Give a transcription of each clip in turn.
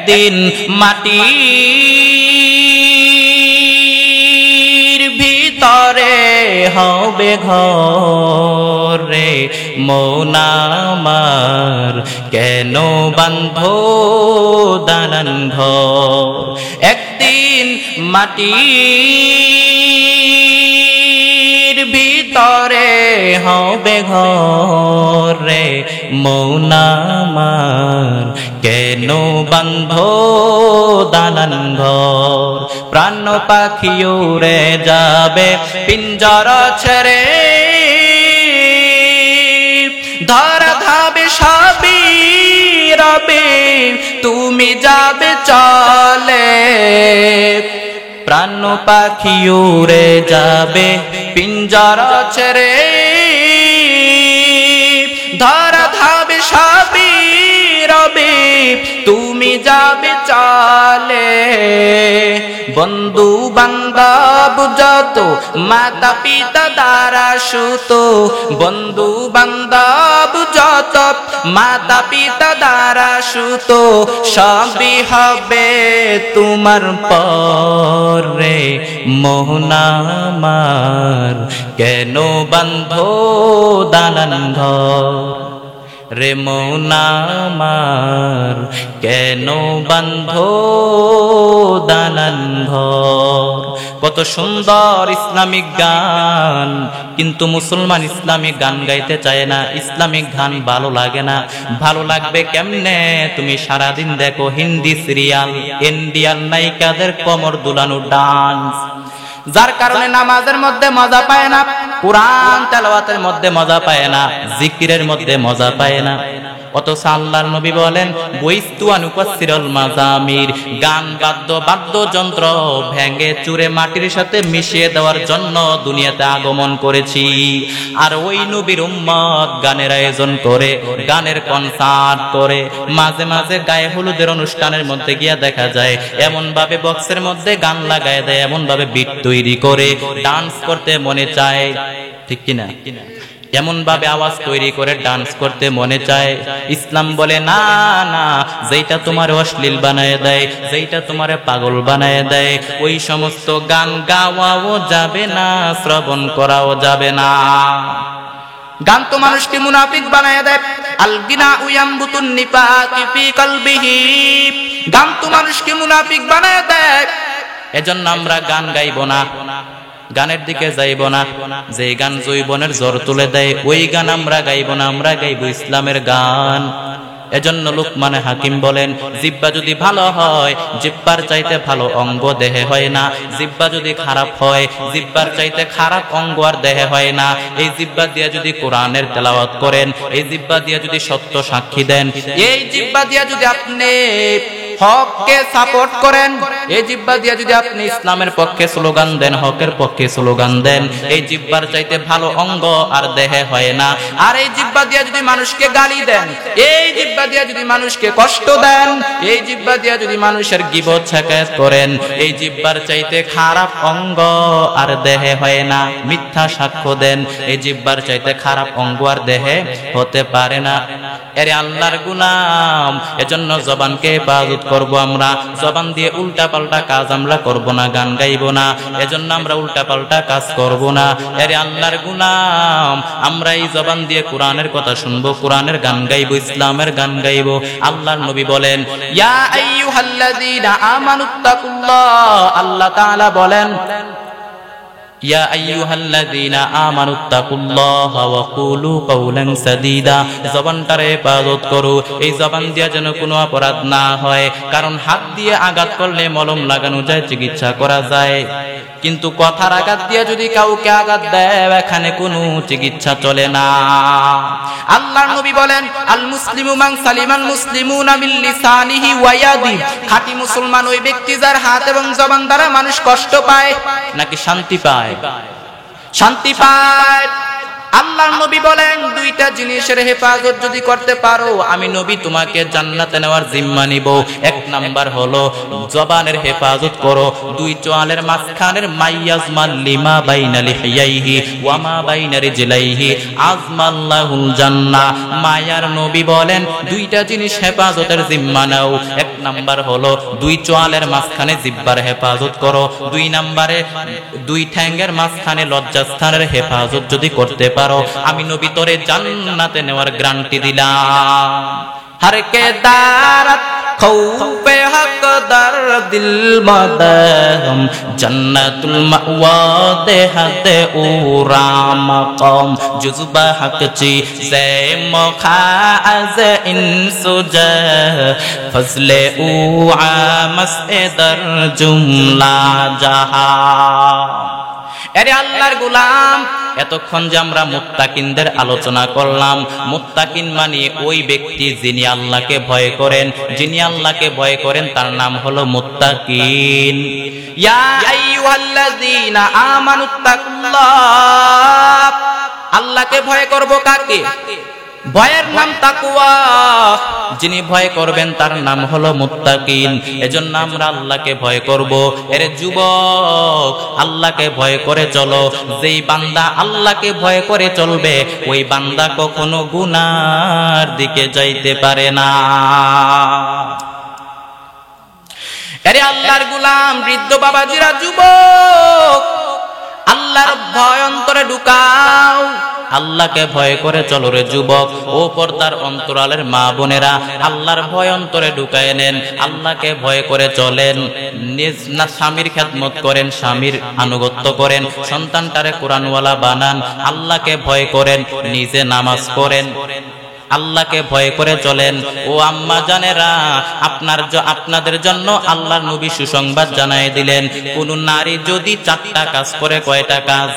একদিন মাটির ভিতরে হবে ঘর রে মন আমার, কেন বাঁধো দালান ঘর। একদিন মাটির ভিতরে হবে ঘর রে মন আমার, কেন বাঁধো দালান ঘর। প্রাণ পাখি উড়ে যাবে পিঞ্জরা ছেড়ে, ধরা ধাবে সবই রবে, তুমি যাবে চলে। প্রাণ পাখি উড়ে যাবে পিঞ্জরা ছেড়ে, ধরা ধাবে সবই রবে, তুমি যাবে চলে। বন্ধু বান্ধব যত মাতা পিতা দ্বারা সুত, বন্ধু বান্ধব যত মাতা পিতা দ্বারা সুত, সবই হবে তোমার পরে মন আমার, কেন বাঁধো দালান ঘর রে মন আমার, কেন বাঁধো দালান ঘর। কত সুন্দর ইসলামিক গান, কিন্তু মুসলমান ইসলামিক গান গাইতে চায় না, ইসলামিক গান ভালো লাগে না। ভালো লাগবে কেমনে? তুমি সারাদিন দেখো হিন্দি সিরিয়াল, ইন্ডিয়ান নায়িকাদের কোমর দুলানো ডান্স, যার কারণে নামাজের মধ্যে মজা পায় না, কুরআন তেলাওয়াতের মধ্যে মজা পায় না, জিকিরের মধ্যে মজা পায় না। অথচ আল্লাহর নবী বলেন বইস্তু আনুকাসিরুল মাজামির, গান বাদ্যযন্ত্র ভেঙে চুরে মাটির সাথে মিশিয়ে দেওয়ার জন্য দুনিয়াতে আগমন করেছি। আর ওই নবীর উম্মত গানের আয়োজন করে, গানের কনসার্ট করে, মাঝে মাঝে গায়ে হলুদের অনুষ্ঠানের মধ্যে গিয়া দেখা যায় এমন ভাবে বক্সের মধ্যে গান লাগায় দেয়, এমন ভাবে বিট তৈরি করে ডান্স করতে মনে চায়, ঠিক কিনা? এমন ভাবে আওয়াজ তৈরি করে ডান্স করতে মনে চায়। ইসলাম বলে না না, যেটা তোমার অশ্লীল বানায় দেয়, যেটা তোমার পাগল বানায় দেয়, ওই সমস্ত গান গাওয়াও যাবে না, শ্রবণ করাও যাবে না। গান তো মানুষকে মুনাফিক বানায় দেয়। আল গিনা ইয়ামবুতুন নিফাকি ফি কলবিহি, গান তো মানুষকে মুনাফিক বানায় দেয়। এজন্য আমরা গান গাইব না, গানের দিকে যাইব না। যে গান যৌবনের জ্বর তুলে দেয় ওই গান আমরা গাইব না, আমরা গাইব ইসলামের গান। এজন্য লুকমানে হাকিম বলেন, জিহ্বা যদি ভালো হয়, জিহ্বার চাইতে ভালো অঙ্গ দেহে হয় না। জিহ্বা যদি খারাপ হয়, জিহ্বার চাইতে খারাপ অঙ্গ আর দেহে হয় না। এই জিহ্বা দিয়ে যদি কোরআনের তেলাওয়াত করেন, এই জিহ্বা দিয়ে যদি সত্য সাক্ষী দেন, এই জিহ্বা দিয়ে যদি আপনি হককে সাপোর্ট করেন, এই জিহ্বা দিয়ে যদি আপনি ইসলামের পক্ষে স্লোগান দেন, হকের পক্ষে স্লোগান দেন, এই জিহ্বার চাইতে ভালো অঙ্গ আর দেহে হয় না। আর এই জিহ্বা দিয়ে যদি মানুষকে গালি দেন, এই জিহ্বা দিয়ে যদি মানুষকে কষ্ট দেন, এই জিহ্বা দিয়ে যদি মানুষের গীবত শিকায়ত করেন, এই জিহ্বার চাইতে খারাপ অঙ্গ আর দেহে হয় না। মিথ্যা সাক্ষ্য দেন, এই জিহ্বার চাইতে খারাপ অঙ্গ আর দেহে হতে পারে না। এরে আল্লাহর গোলাম, এজন্য জবানকে হেফাজত করব আমরা। জবান দিয়ে উল্টা পাল্টা কাজ আমরা করব না, গান গাইব না। এজন্য আমরা উল্টা পাল্টা কাজ করব না। এরে আল্লাহর গোলাম, আমরা এই জবান দিয়ে কোরআনের কথা শুনবো, কোরআনের গান গাইব, ইসলামের গান গাইব। আল্লাহর নবী বলেন, ইয়া আইয়ুহাল্লাযীনা আমানুত্তাকুল্লাহ, আল্লাহ তাআলা বলেন, ইয়া আইয়ুহাল্লাযীনা আমানুত্তাকুল্লাহা ওয়া কুলু কাওলান সাদীদা। জবানটারে হেফাজত করো, এই জবান দিয়ে যেন কোনো অপরাধ না হয়। কারণ হাত দিয়ে আঘাত করলে মলম লাগানো যায়, চিকিৎসা করা যায়, কিন্তু কথার আঘাত দিয়ে যদি কাউকে আঘাত দেয়, এখানে কোনো চিকিৎসা চলে না। আল্লাহর নবী বলেন, আল মুসলিমু মান সালিমাল মুসলিমুনা মিন লিসানিহি ওয়া ইয়াদিহি। খাঁটি মুসলমান ওই ব্যক্তি যার হাত এবং জবান দ্বারা মানুষ কষ্ট পায় নাকি শান্তি পায়? শান্তি পায়। আল্লাহর নবী বলেন দুইটা জিনিসের হেফাজত যদি করতে পারো আমি নবী তোমাকে জান্নাতে নেওয়ার জিম্মা নিব। এক নাম্বার হলো জবানের হেফাজত করো, দুই চোয়ালের মাঝখানের মাইয়াজমাল লিমা বাইনা লিহিয়াইহি ওয়া মা বাইনা রিজলাইহি আজমাল্লাহুল জান্নাহ। মায়ার নবী বলেন দুইটা জিনিস হেফাজতের জিম্মা নাও। এক নাম্বার হলো দুই চোয়ালের মাঝখানে জিহ্বার হেফাজত করো, দুই নাম্বারে দুই ঠ্যাঙ্গের মাঝখানে লজ্জাস্থানের হেফাজত যদি করতে পারো আমি নবী তোরে জান্নাতে নেওয়ার গ্যারান্টি দিলাম। हर के दारत खौफे हक दर दिल मदहम जन्नतुल मअवा दे हदे उरा मकाम जुज़बा हक ची से मखाज इंसुजा फजले उ आमस दर जुमला जहा। আরে আল্লাহর গোলাম, এতক্ষণ যে আমরা মুত্তাকিনদের আলোচনা করলাম, মুত্তাকিন মানে ওই ব্যক্তি যিনি আল্লাহকে ভয় করেন, যিনি আল্লাহকে ভয় করেন তার নাম হলো মুত্তাকিন। ইয়া আইয়ুহাল্লাযীনা আমানুত্তাকুল্লাহ, আল্লাহকে ভয় করব কাকে? ভয়ের নাম তাকওয়া, যিনি ভয় করবেন তার নাম হলো মুত্তাকিন। এজন্য আমরা আল্লাহকে ভয় করব। এর যুবক, আল্লাহকে ভয় করে চলো। যেই বান্দা আল্লাহকে ভয় করে চলবে ওই বান্দা কখনো গুনার দিকে যাইতে পারে না। আরে আল্লাহর গোলাম, বৃদ্ধ বাবাজিরা, যুবক, আল্লাহর ভয় অন্তরে ঢুকাও। আল্লাহকে ভয় করে চলো রে যুবক। ও পর্দার অন্তরালের মা বোনেরা, আল্লাহর ভয় অন্তরে ঢুকায় নেন, আল্লাহকে ভয় করে চলেন, নিজ না স্বামীর খেদমত করেন, স্বামীর আনুগত্য করেন, সন্তানটারে কোরআনওয়ালা বানান, আল্লাহকে ভয় করেন, নিজে নামাজ পড়েন, আল্লাহকে ভয় করে চলেন। ও আম্মা জানেরা, আপনাদের জন্য আল্লাহর নবী সুসংবাদ জানায় দিলেন, কোন নারী যদি 4টা কাজ করে, কয়টা কাজ?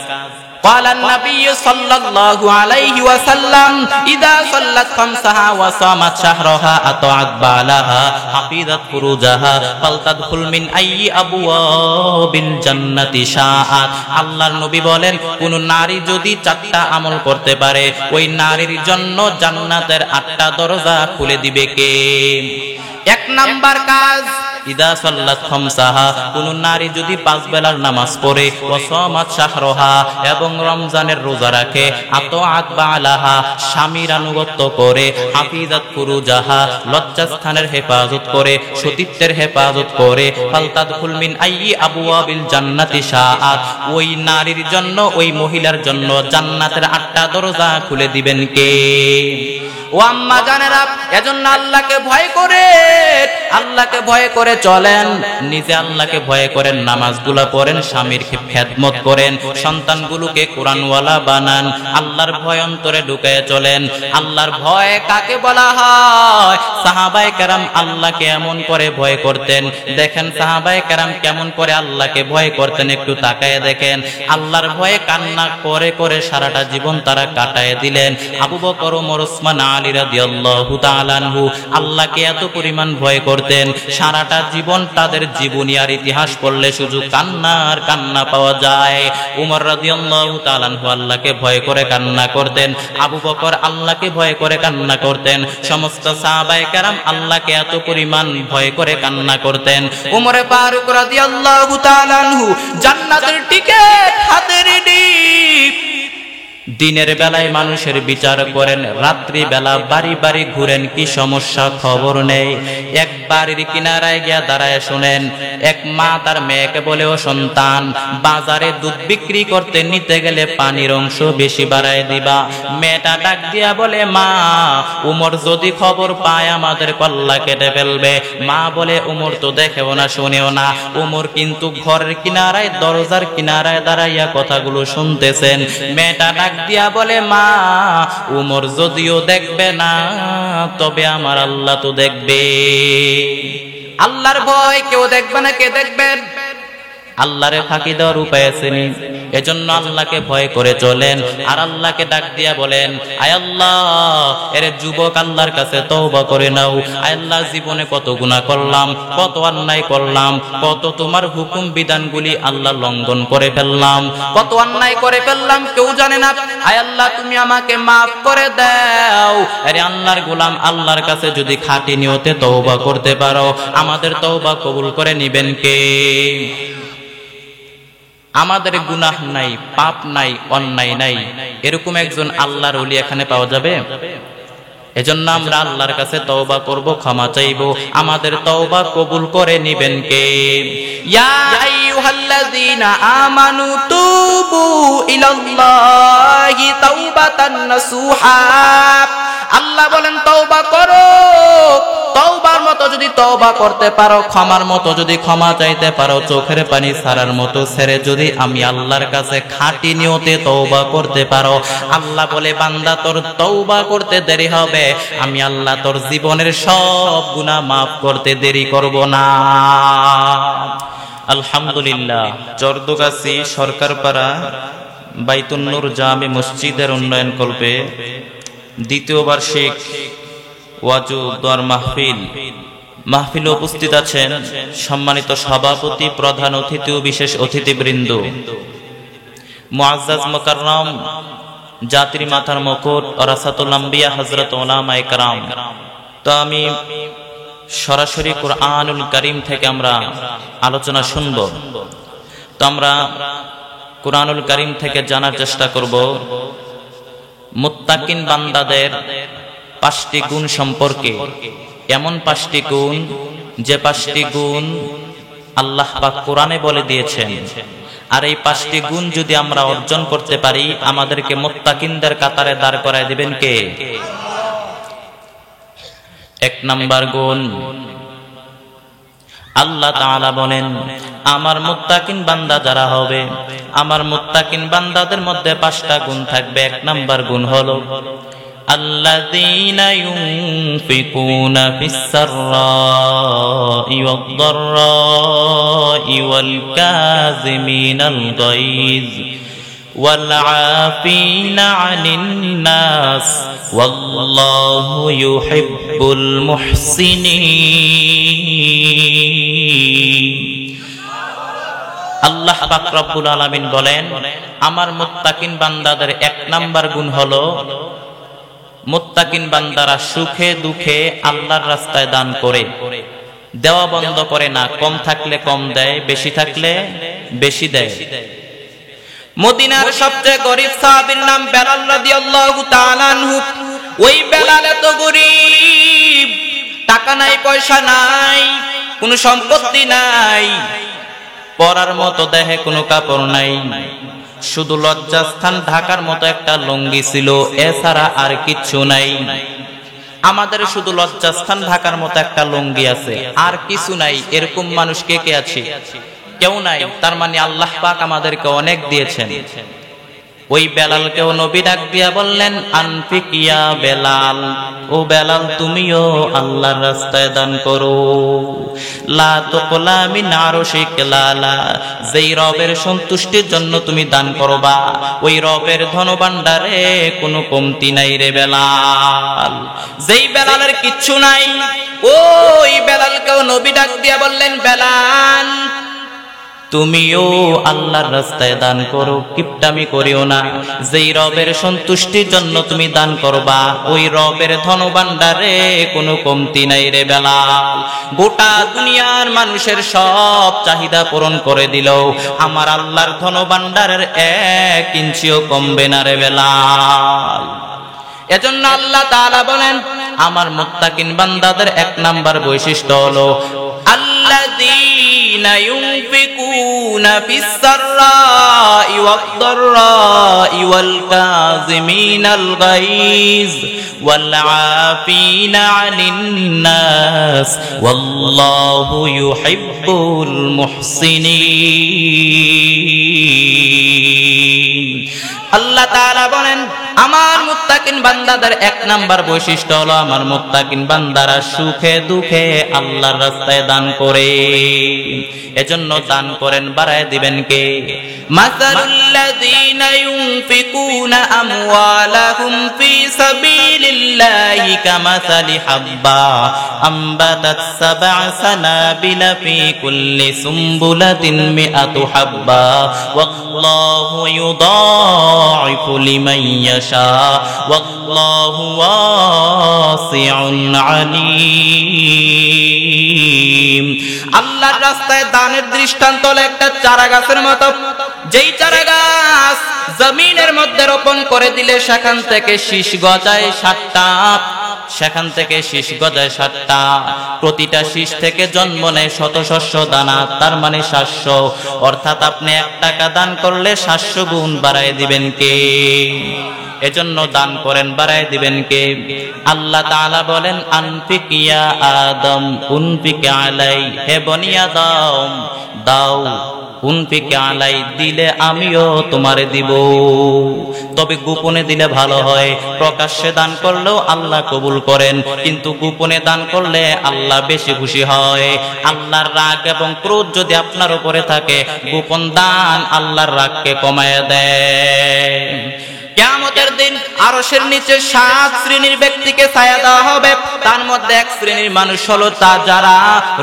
قال النبي صلى الله عليه وسلم إذا صلت خمسها وصامت شهرها أطاعت بعلها حفظت فروجها فلتدخل من أي أبواب الجنة شاءت। আল্লাহর নবী বলেন কোন নারী যদি 4টা আমল করতে পারে ওই নারীর জন্য জান্নাতের 8টা দরজা খুলে দিবে কে? এক নাম্বার কাজ, ইদা সাল্লাত খামসাহা, কোন নারী যদি 5 বেলার নামাজ পড়ে, ওয়াসামাত শাহরহা, এবং রমজানের রোজা রাখে, আতাআত বালাহা, স্বামীর আনুগত্য করে, হাফিজাত ফুরুজাহা, লজ্জাস্থানের হেফাজত করে, সতীত্বের হেফাজত করে, ফালতাদখুল মিন আইয়ি আবওয়াবিল জান্নাতি শাআত, ওই নারীর জন্য, ওই মহিলার জন্য জান্নাতের 8টা দরজা খুলে দিবেন কে? ও আম্মা জানেরা, এজন্য আল্লাহকে ভয় করে, আল্লাহকে ভয় করে চলেন, নিজে আল্লাহকে ভয় করেন, নামাজগুলো পড়েন, স্বামীর খেদমত করেন, সন্তানগুলোকে কোরআনওয়ালা বানান, আল্লাহর ভয় অন্তরে ঢুকায় চলেন। আল্লাহর ভয় কাকে বলা হয়? সাহাবায়ে কেরাম আল্লাহকে এমন করে ভয় করতেন। দেখেন সাহাবায়ে কেরাম কেমন করে আল্লাহকে ভয় করতেন, একটু তাকায় দেখেন। আল্লাহর ভয়ে কান্না করে করে সারাটা জীবন তারা কাটায় দিলেন। আবু বকর, ওমর, ওসমান, আলী রাদিয়াল্লাহু তাআলা আনহু আল্লাহকে এত পরিমাণ ভয় করতেন, সারাটা জীবন তাদের জীবনী আর ইতিহাস পড়লে শুধু কান্নার কান্না পাওয়া যায়। উমর রাদিয়াল্লাহু তাআলা আনহু আল্লাহকে ভয় করে কান্না করতেন, আবু বকর আল্লাহকে ভয় করে কান্না করতেন, সমস্ত সাহাবায়ে কেরাম আল্লাহকে এত পরিমাণ ভয় করে কান্না করতেন। উমরে ফারুক রাদিয়াল্লাহু তাআলা আনহু জান্নাতের টিকেট হাতে রেডি। দিনের বেলায় মানুষের বিচার করেন, রাত্রি বেলা বাড়ি বাড়ি ঘুরেন, কি সমস্যা খবর নেই। এক বাড়ির কিনারায় গিয়া দাঁড়ায় শুনেন, এক মা তার মেয়েকে বলে, ও সন্তান, বাজারে দুধ বিক্রি করতে নিতে গেলে পানির অংশ বেশি বাড়ায় দিবা। মেয়েটা ডাক দিয়া বলে, মা, উমর যদি খবর পায় আমাদের কল্লা কেটে ফেলবে। মা বলে, উমর তো দেখেও না শুনেও না, উমর কিন্তু ঘরের কিনারায়, দরজার কিনারায় দাঁড়াইয়া কথাগুলো শুনতেছেন। মেয়েটা ডাক দিয়া বলে, মা, উমর যদিও দেখবে না তবে আমার আল্লাহ তো দেখবে। আল্লাহর ভয় কেউ দেখবে না, কে দেখবেন? আল্লাহরে ফাঁকি দেওয়ার উপায় আসেনি। এজন্য আল্লাহকে ভয় করে চলেন, আর আল্লাহকে ডাক দিয়া বলেন, আয় আল্লাহ, এর যুবক আল্লাহর কাছে তওবা করে নাও। আয় আল্লাহ, জীবনে কত গুনাহ করলাম, কত অন্যায় করলাম, কত তোমার হুকুম বিধানগুলি আল্লাহ লঙ্ঘন করে ফেললাম, কত অন্যায় করে ফেললাম কেউ জানে না। আয় আল্লাহ তুমি আমাকে মাফ করে দাও। আরে আল্লাহর গোলাম, আল্লাহর কাছে যদি খাঁটি নিয়তে তওবা করতে পারো, আমাদের তওবা কবুল করে নিবেন কে? আমাদের গুনাহ নাই, পাপ নাই, অন্যায় নাই, এরকম একজন আল্লাহর ওলি এখানে পাওয়া যাবে? এজন্য আমরা আল্লাহর কাছে তওবা করব, ক্ষমা চাইব, আমাদের তওবা কবুল করে নিবেন কে? ইয়া আইয়ুহাল্লাযীনা আমানু তুবু ইলাল্লাহি তাওবাতান নাসুহা। আল্লাহ বলেন তওবা করো। তওবার মতো যদি তওবা করতে পারো, ক্ষমার মতো যদি ক্ষমা চাইতে পারো, চোখের পানি ছাড়ার মতো ছেড়ে যদি আমি আল্লাহর কাছে খাঁটি নিয়তে তওবা করতে পারো, আল্লাহ বলে বান্দা তোর তওবা করতে দেরি হবে, আমি আল্লাহ তোর জীবনের সব গুনাহ মাফ করতে দেরি করব না। আলহামদুলিল্লাহ, চরদগাছি সরকারপাড়া বাইতুন নূর জামে মসজিদের উন্নয়ন কল্পে দ্বিতীয় বার্ষিক ওয়াজু দোয়ার মাহফিল উপস্থিত আছেন সম্মানিত সভাপতি, প্রধান অতিথি ও বিশেষ অতিথিবৃন্দ, মুআজ্জাজ মুকাররম জাতির মাথার মুকুট ওরাসাতুল আম্বিয়া হযরত উলামায়ে কেরাম। তো আমি সরাসরি কুরআনুল কারীম থেকে আমরা আলোচনা শুনব। তো আমরা কুরআনুল কারীম থেকে জানার চেষ্টা করব মুত্তাকিন বান্দাদের 5টি গুণ সম্পর্কে। এমন 5টি গুণ, যে 5টি গুণ আল্লাহ পাক কোরআনে বলে দিয়েছেন, আর এই 5টি গুণ যদি আমরা অর্জন করতে পারি, আমাদেরকে মুত্তাকিনদের কাতারে দাঁড় করায় দিবেন কে? 1 নাম্বার গুণ, আল্লাহ তাআলা বলেন আমার মুত্তাকিন বান্দা যারা হবে, আমার মুত্তাকিন বান্দাদের মধ্যে 5টা গুণ থাকবে। 1 নাম্বার গুণ হলো আল্লাযীনা ইউনফিকুনা ফিস-সাররাই ওয়াদ-দাররাই ওয়াল কাযিমিনাল গায়জ ওয়াল আফিনা আনিন নাস ওয়াল্লাহু ইউহিব্বুল মুহসিনিন। আল্লাহ পাক রব্বুল আলামিন বলেন আমার মুত্তাকিন বান্দাদের 1 নাম্বার গুণ হলো মুত্তাকিন বান্দারা সুখে দুঃখে আল্লাহর রাস্তায় দান করে, দেওয়া বন্ধ করে না। কম থাকলে কম দেয়, বেশি থাকলে বেশি দেয়। মদিনার সবচেয়ে গরীব সাহাবীর নাম বেলাল রাদিয়াল্লাহু তাআলা আনহু। ওই বেলাল এত গরীব, টাকা নাই, পয়সা নাই, কোনো সম্পত্তি নাই, পরার মতো দেহে কোনো কাপড় নাই, শুধু লজ্জাস্থান ঢাকার মতো একটা লুঙ্গি ছিল, এছাড়া আর কিচ্ছু নাই। আমাদের শুধু লজ্জাস্থান ঢাকার মতো একটা লুঙ্গি আছে, আর কিছু নাই। এরকম মানুষ কে কে আছে? কেউ নাই। তার মানে আল্লাহ পাক আমাদেরকে অনেক দিয়েছেন। ওই বেলালকেও নবী ডাক দিয়া বললেন আনফিক ইয়া বেলাল, ও বেলাল তুমিও আল্লাহর রাস্তায় দান করো। লা তুকলা মিন আরশিক লালা, যেই রবের সন্তুষ্টির জন্য তুমি দান করবা, ওই রবের ধনভাণ্ডারে কোনো কমতি নাই রে বেলাল। যেই বেলালের কিচ্ছু নাই, ওই বেলালকেও নবী ডাক দিয়া বললেন বেলাল তুমিও আল্লাহর রাস্তায় দান করো, কিপটামি করিও না। যেই রবের সন্তুষ্টির জন্য তুমি দান করবা, ওই রবের ধনভাণ্ডারে কোনো কমতি নাই রে বেলাল। গোটা দুনিয়ার মানুষের সব চাহিদা পূরণ করে দিল, আমার আল্লাহর ধনভাণ্ডারের 1 ইঞ্চিও কমবে না রে বেলাল। এজন্য আল্লাহ তাআলা বলেন আমার মুত্তাকিন বান্দাদের 1 নাম্বার বৈশিষ্ট্য হলো আল্লাযীনা ইউনফিকুনা ফিস-সাররাই ওয়াদ-দাররাই ওয়াল কাযিমিনাল গায়জ ওয়াল আফিনা আনিন নাস ওয়াল্লাহু ইউহিব্বুল মুহসিনিন। আল্লাহ তাআলা বলেন আমার মুত্তাকিন মুত্তাকিন বান্দাদের এক নাম্বার বৈশিষ্ট্য হলো আমার মুত্তাকিন বান্দারা সুখে দুঃখে আল্লাহর রাস্তায় দান করে। এজন্য দান করেন, বাড়ায় দিবেন কে? মাসালুল্লাযীনা ইউনফিকুনা আমওয়ালাহুম ফী সাবিলিল্লাহি কামাসালি হাব্বা আমবাতাত সাবআ সানাবিলা ফী কুল্লি সুমবুলাতিন মিআতু হাব্বা ওয়াল্লাহু ইউদাঈফু লিমান ইয়াশা ওয়াল্লাহু ওয়াসিউন আলীম। আল্লাহর রাস্তায় দানের দৃষ্টান্ত হলো একটা চারা গাছের মতো। যেই চারা গাছ জমিনের মধ্যে রোপণ করে দিলে সেখান থেকে শীষ গজায় 7টা, সেখান থেকে শীষ গজায় 7টা। প্রতিটা শীষ থেকে জন্ম নেয় শত শস্য দানা, তার মানে 700। অর্থাৎ আপনি 1 টাকা দান করলে 700 গুণ বাড়ায় দিবেন কে? এজন্য দান করেন, বাড়ায় দিবেন কে? আল্লাহ তাআলা বলেন আনফিক ইয়া আদম উনফিক আলাই, হে বনি আদম দাও, উনফিক আলাই দিলে আমিও তোমারে দিব। তবে গোপনে দিলে ভালো হয়, প্রকাশ্যে দান করলেও আল্লাহ কবুল করেন, কিন্তু গোপনে দান করলে আল্লাহ বেশি খুশি হয়। আল্লাহর রাগ এবং ক্রোধ যদি আপনার উপরে থাকে, গোপন দান আল্লাহর রাগকে কমায় দেয়। কিয়ামতের দিন আরশের নিচে 7 শ্রেণীর ব্যক্তিকে ছায়া দেওয়া হবে। তার মধ্যে 1 শ্রেণীর মানুষ হলো তা যারা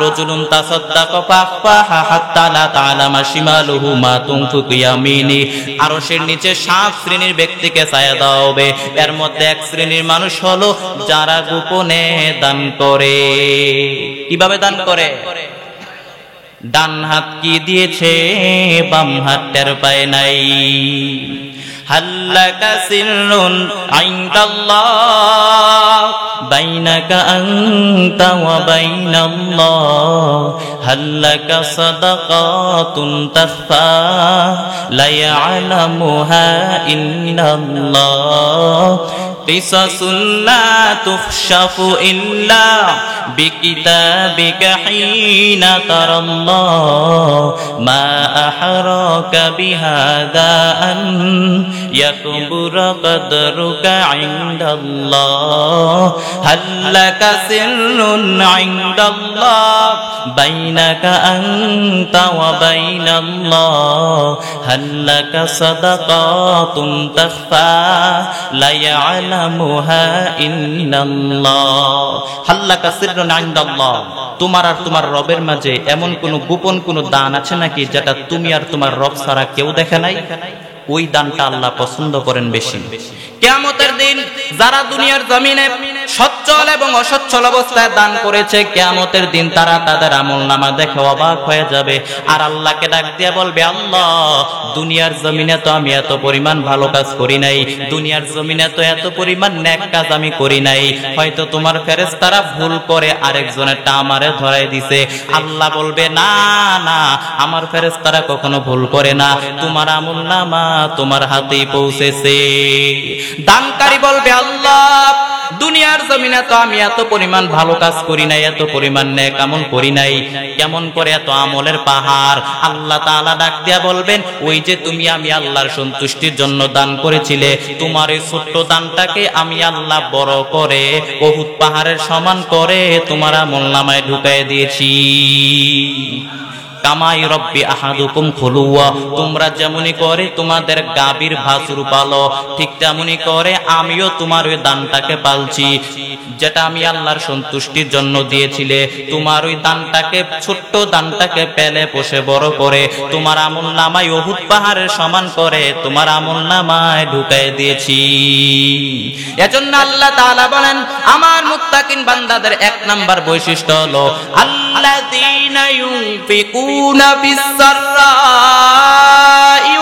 রাজুলুন তাসাদ্দাকা ফাফাহা হাত্তা লা তা'লামা শিমালুহু মা তুনফিকু ইয়ামিনি। আরশের নিচে 7 শ্রেণীর ব্যক্তিকে ছায়া দেওয়া হবে। এর মধ্যে 1 শ্রেণীর মানুষ হলো যারা গোপনে দান করে। কিভাবে দান করে? ডান হাত কি দিয়েছে, বাম হাত টের পায় নাই। হাল্লাকা সিররুন ইনদাল্লাহ বাইনাকা আনতা ওয়া বাইনাল্লাহ হাল্লাকা সাদাকাতুন তাখফা লা ইয়ালামুহা ইল্লাল্লাহ কিসাসুন লা তুখশাফু ইল্লা বিকিতাবিকা হিনা তারাল্লাহ মা আহরাকা বিহাদা আন ইয়াকবুরা কদরুকা ইনদাল্লাহ হাল্লাকা সিররুন ইনদাল্লাহ বাইনাকা আনতা ওয়া বাইনাল্লাহ হাল্লাকা সাদাকাতুন তাখফা লা ইয়ালামুহা ইল্লাল্লাহ। হাল্লাকা সিররুন ইনদাল্লাহ, তোমার আর তোমার রবের মাঝে এমন কোন গোপন কোন দান আছে নাকি যেটা তুমি আর তোমার রব ছাড়া কেউ দেখে নাই? ওই দানটা আল্লাহ পছন্দ করেন বেশি। কিয়ামতের দিন যারা দুনিয়ার জমিনে সচ্ছল এবং অসচ্ছল অবস্থায় দান করেছে, কিয়ামতের দিন তারা তাদের আমলনামা দেখে অবাক হয়ে যাবে আর আল্লাহকে ডাক দিয়ে বলবে, আল্লাহ দুনিয়ার জমিনে তো আমি এত পরিমাণ ভালো কাজ করি নাই, দুনিয়ার জমিনে তো এত পরিমাণ নেক কাজ আমি করি নাই, হয়তো তোমার ফেরেশতারা ভুল করে আরেকজনেরটা আমারে ধরাই দিছে। আল্লাহ বলবে, না না, আমার ফেরেশতারা কখনো ভুল করে না, তোমার আমলনামা তোমার হাতেই পৌঁছেছে। দানকারী বলবে, আল্লাহ দুনিয়ার জমিনে তো আমি এত পরিমাণ ভালো কাজ করি নাই, এত পরিমাণ নেক আমল করি নাই, কেমন করে এত আমলের পাহাড়? আল্লাহ তাআলা ডাক দিয়া বলবেন, ওই যে তুমি আমি আল্লাহর সন্তুষ্টির জন্য দান করেছিলে, তোমার এই ছোট্ট দানটাকে আমি আল্লাহ বড় করে উহুদ পাহাড়ের সমান করে তোমার আমলনামায় ঢুকাই দিয়েছি। কামাই রব্বি আহাদুকুম খুলুয়া, তোমরা যেমনই করে তোমাদের গাভীর বাছুর পালো, ঠিক তেমনই করে আমিও তোমার ওই দানটাকে পালছি, যেটা আমি আল্লাহর সন্তুষ্টির জন্য দিয়েছিলে। তোমার ওই দানটাকে, ছোট্ট দানটাকে পেলে পোষে বড় করে তোমার আমলনামায় উহুদ পাহাড়ের সমান করে তোমার আমলনামায় ঢুকাই দিয়েছি। এজন্য আল্লাহ তাআলা বলেন, আমার মুত্তাকিন বান্দাদের 1 নাম্বার বৈশিষ্ট্য হলো আল্লাযীনা ইউনফিকুনা ফিস-সাররাই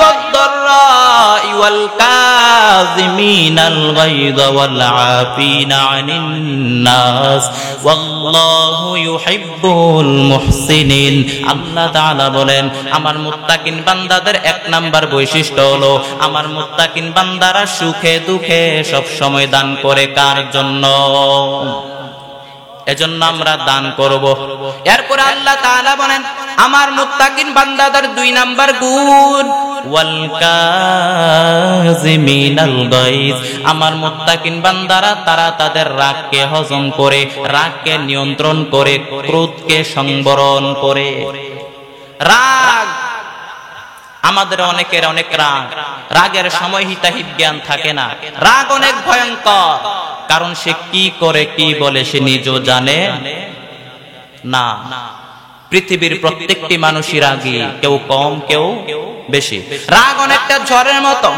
ওয়াদ-দাররাই ওয়াল কাযিমিনাল গায়যা ওয়াল আফিনা আনিন নাস ওয়াল্লাহু ইউহিব্বুল মুহসিনিন। আল্লাহ তাআলা বলেন, আমার মুত্তাকিন বান্দাদের 1 নাম্বার বৈশিষ্ট্য হলো আমার মুত্তাকিন বান্দারা সুখে দুঃখে সব সময় দান করে। কার জন্য? এজন্য আমরা দান করব। এরপর আল্লাহ তাআলা বলেন, আমার মুত্তাকিন বান্দাদের 2 নাম্বার গুণ ওয়াল কাযিমিনাল গায়জ, আমার মুত্তাকিন বান্দারা তারা তাদের রাগকে হজম করে, রাগকে নিয়ন্ত্রণ করে, ক্রোধকে সংবরণ করে। রাগ আমাদের অনেকের অনেক রাগ, রাগের সময় হিতাহিত জ্ঞান থাকে না। রাগ অনেক ভয়ঙ্কর, কারণ সে কি করে কি বলে সে নিজেও জানে না। পৃথিবীর প্রত্যেকটি মানুষই রাগী, কেউ কম কেউ বেশি। রাগ অনেকটা ঝড়ের মতো,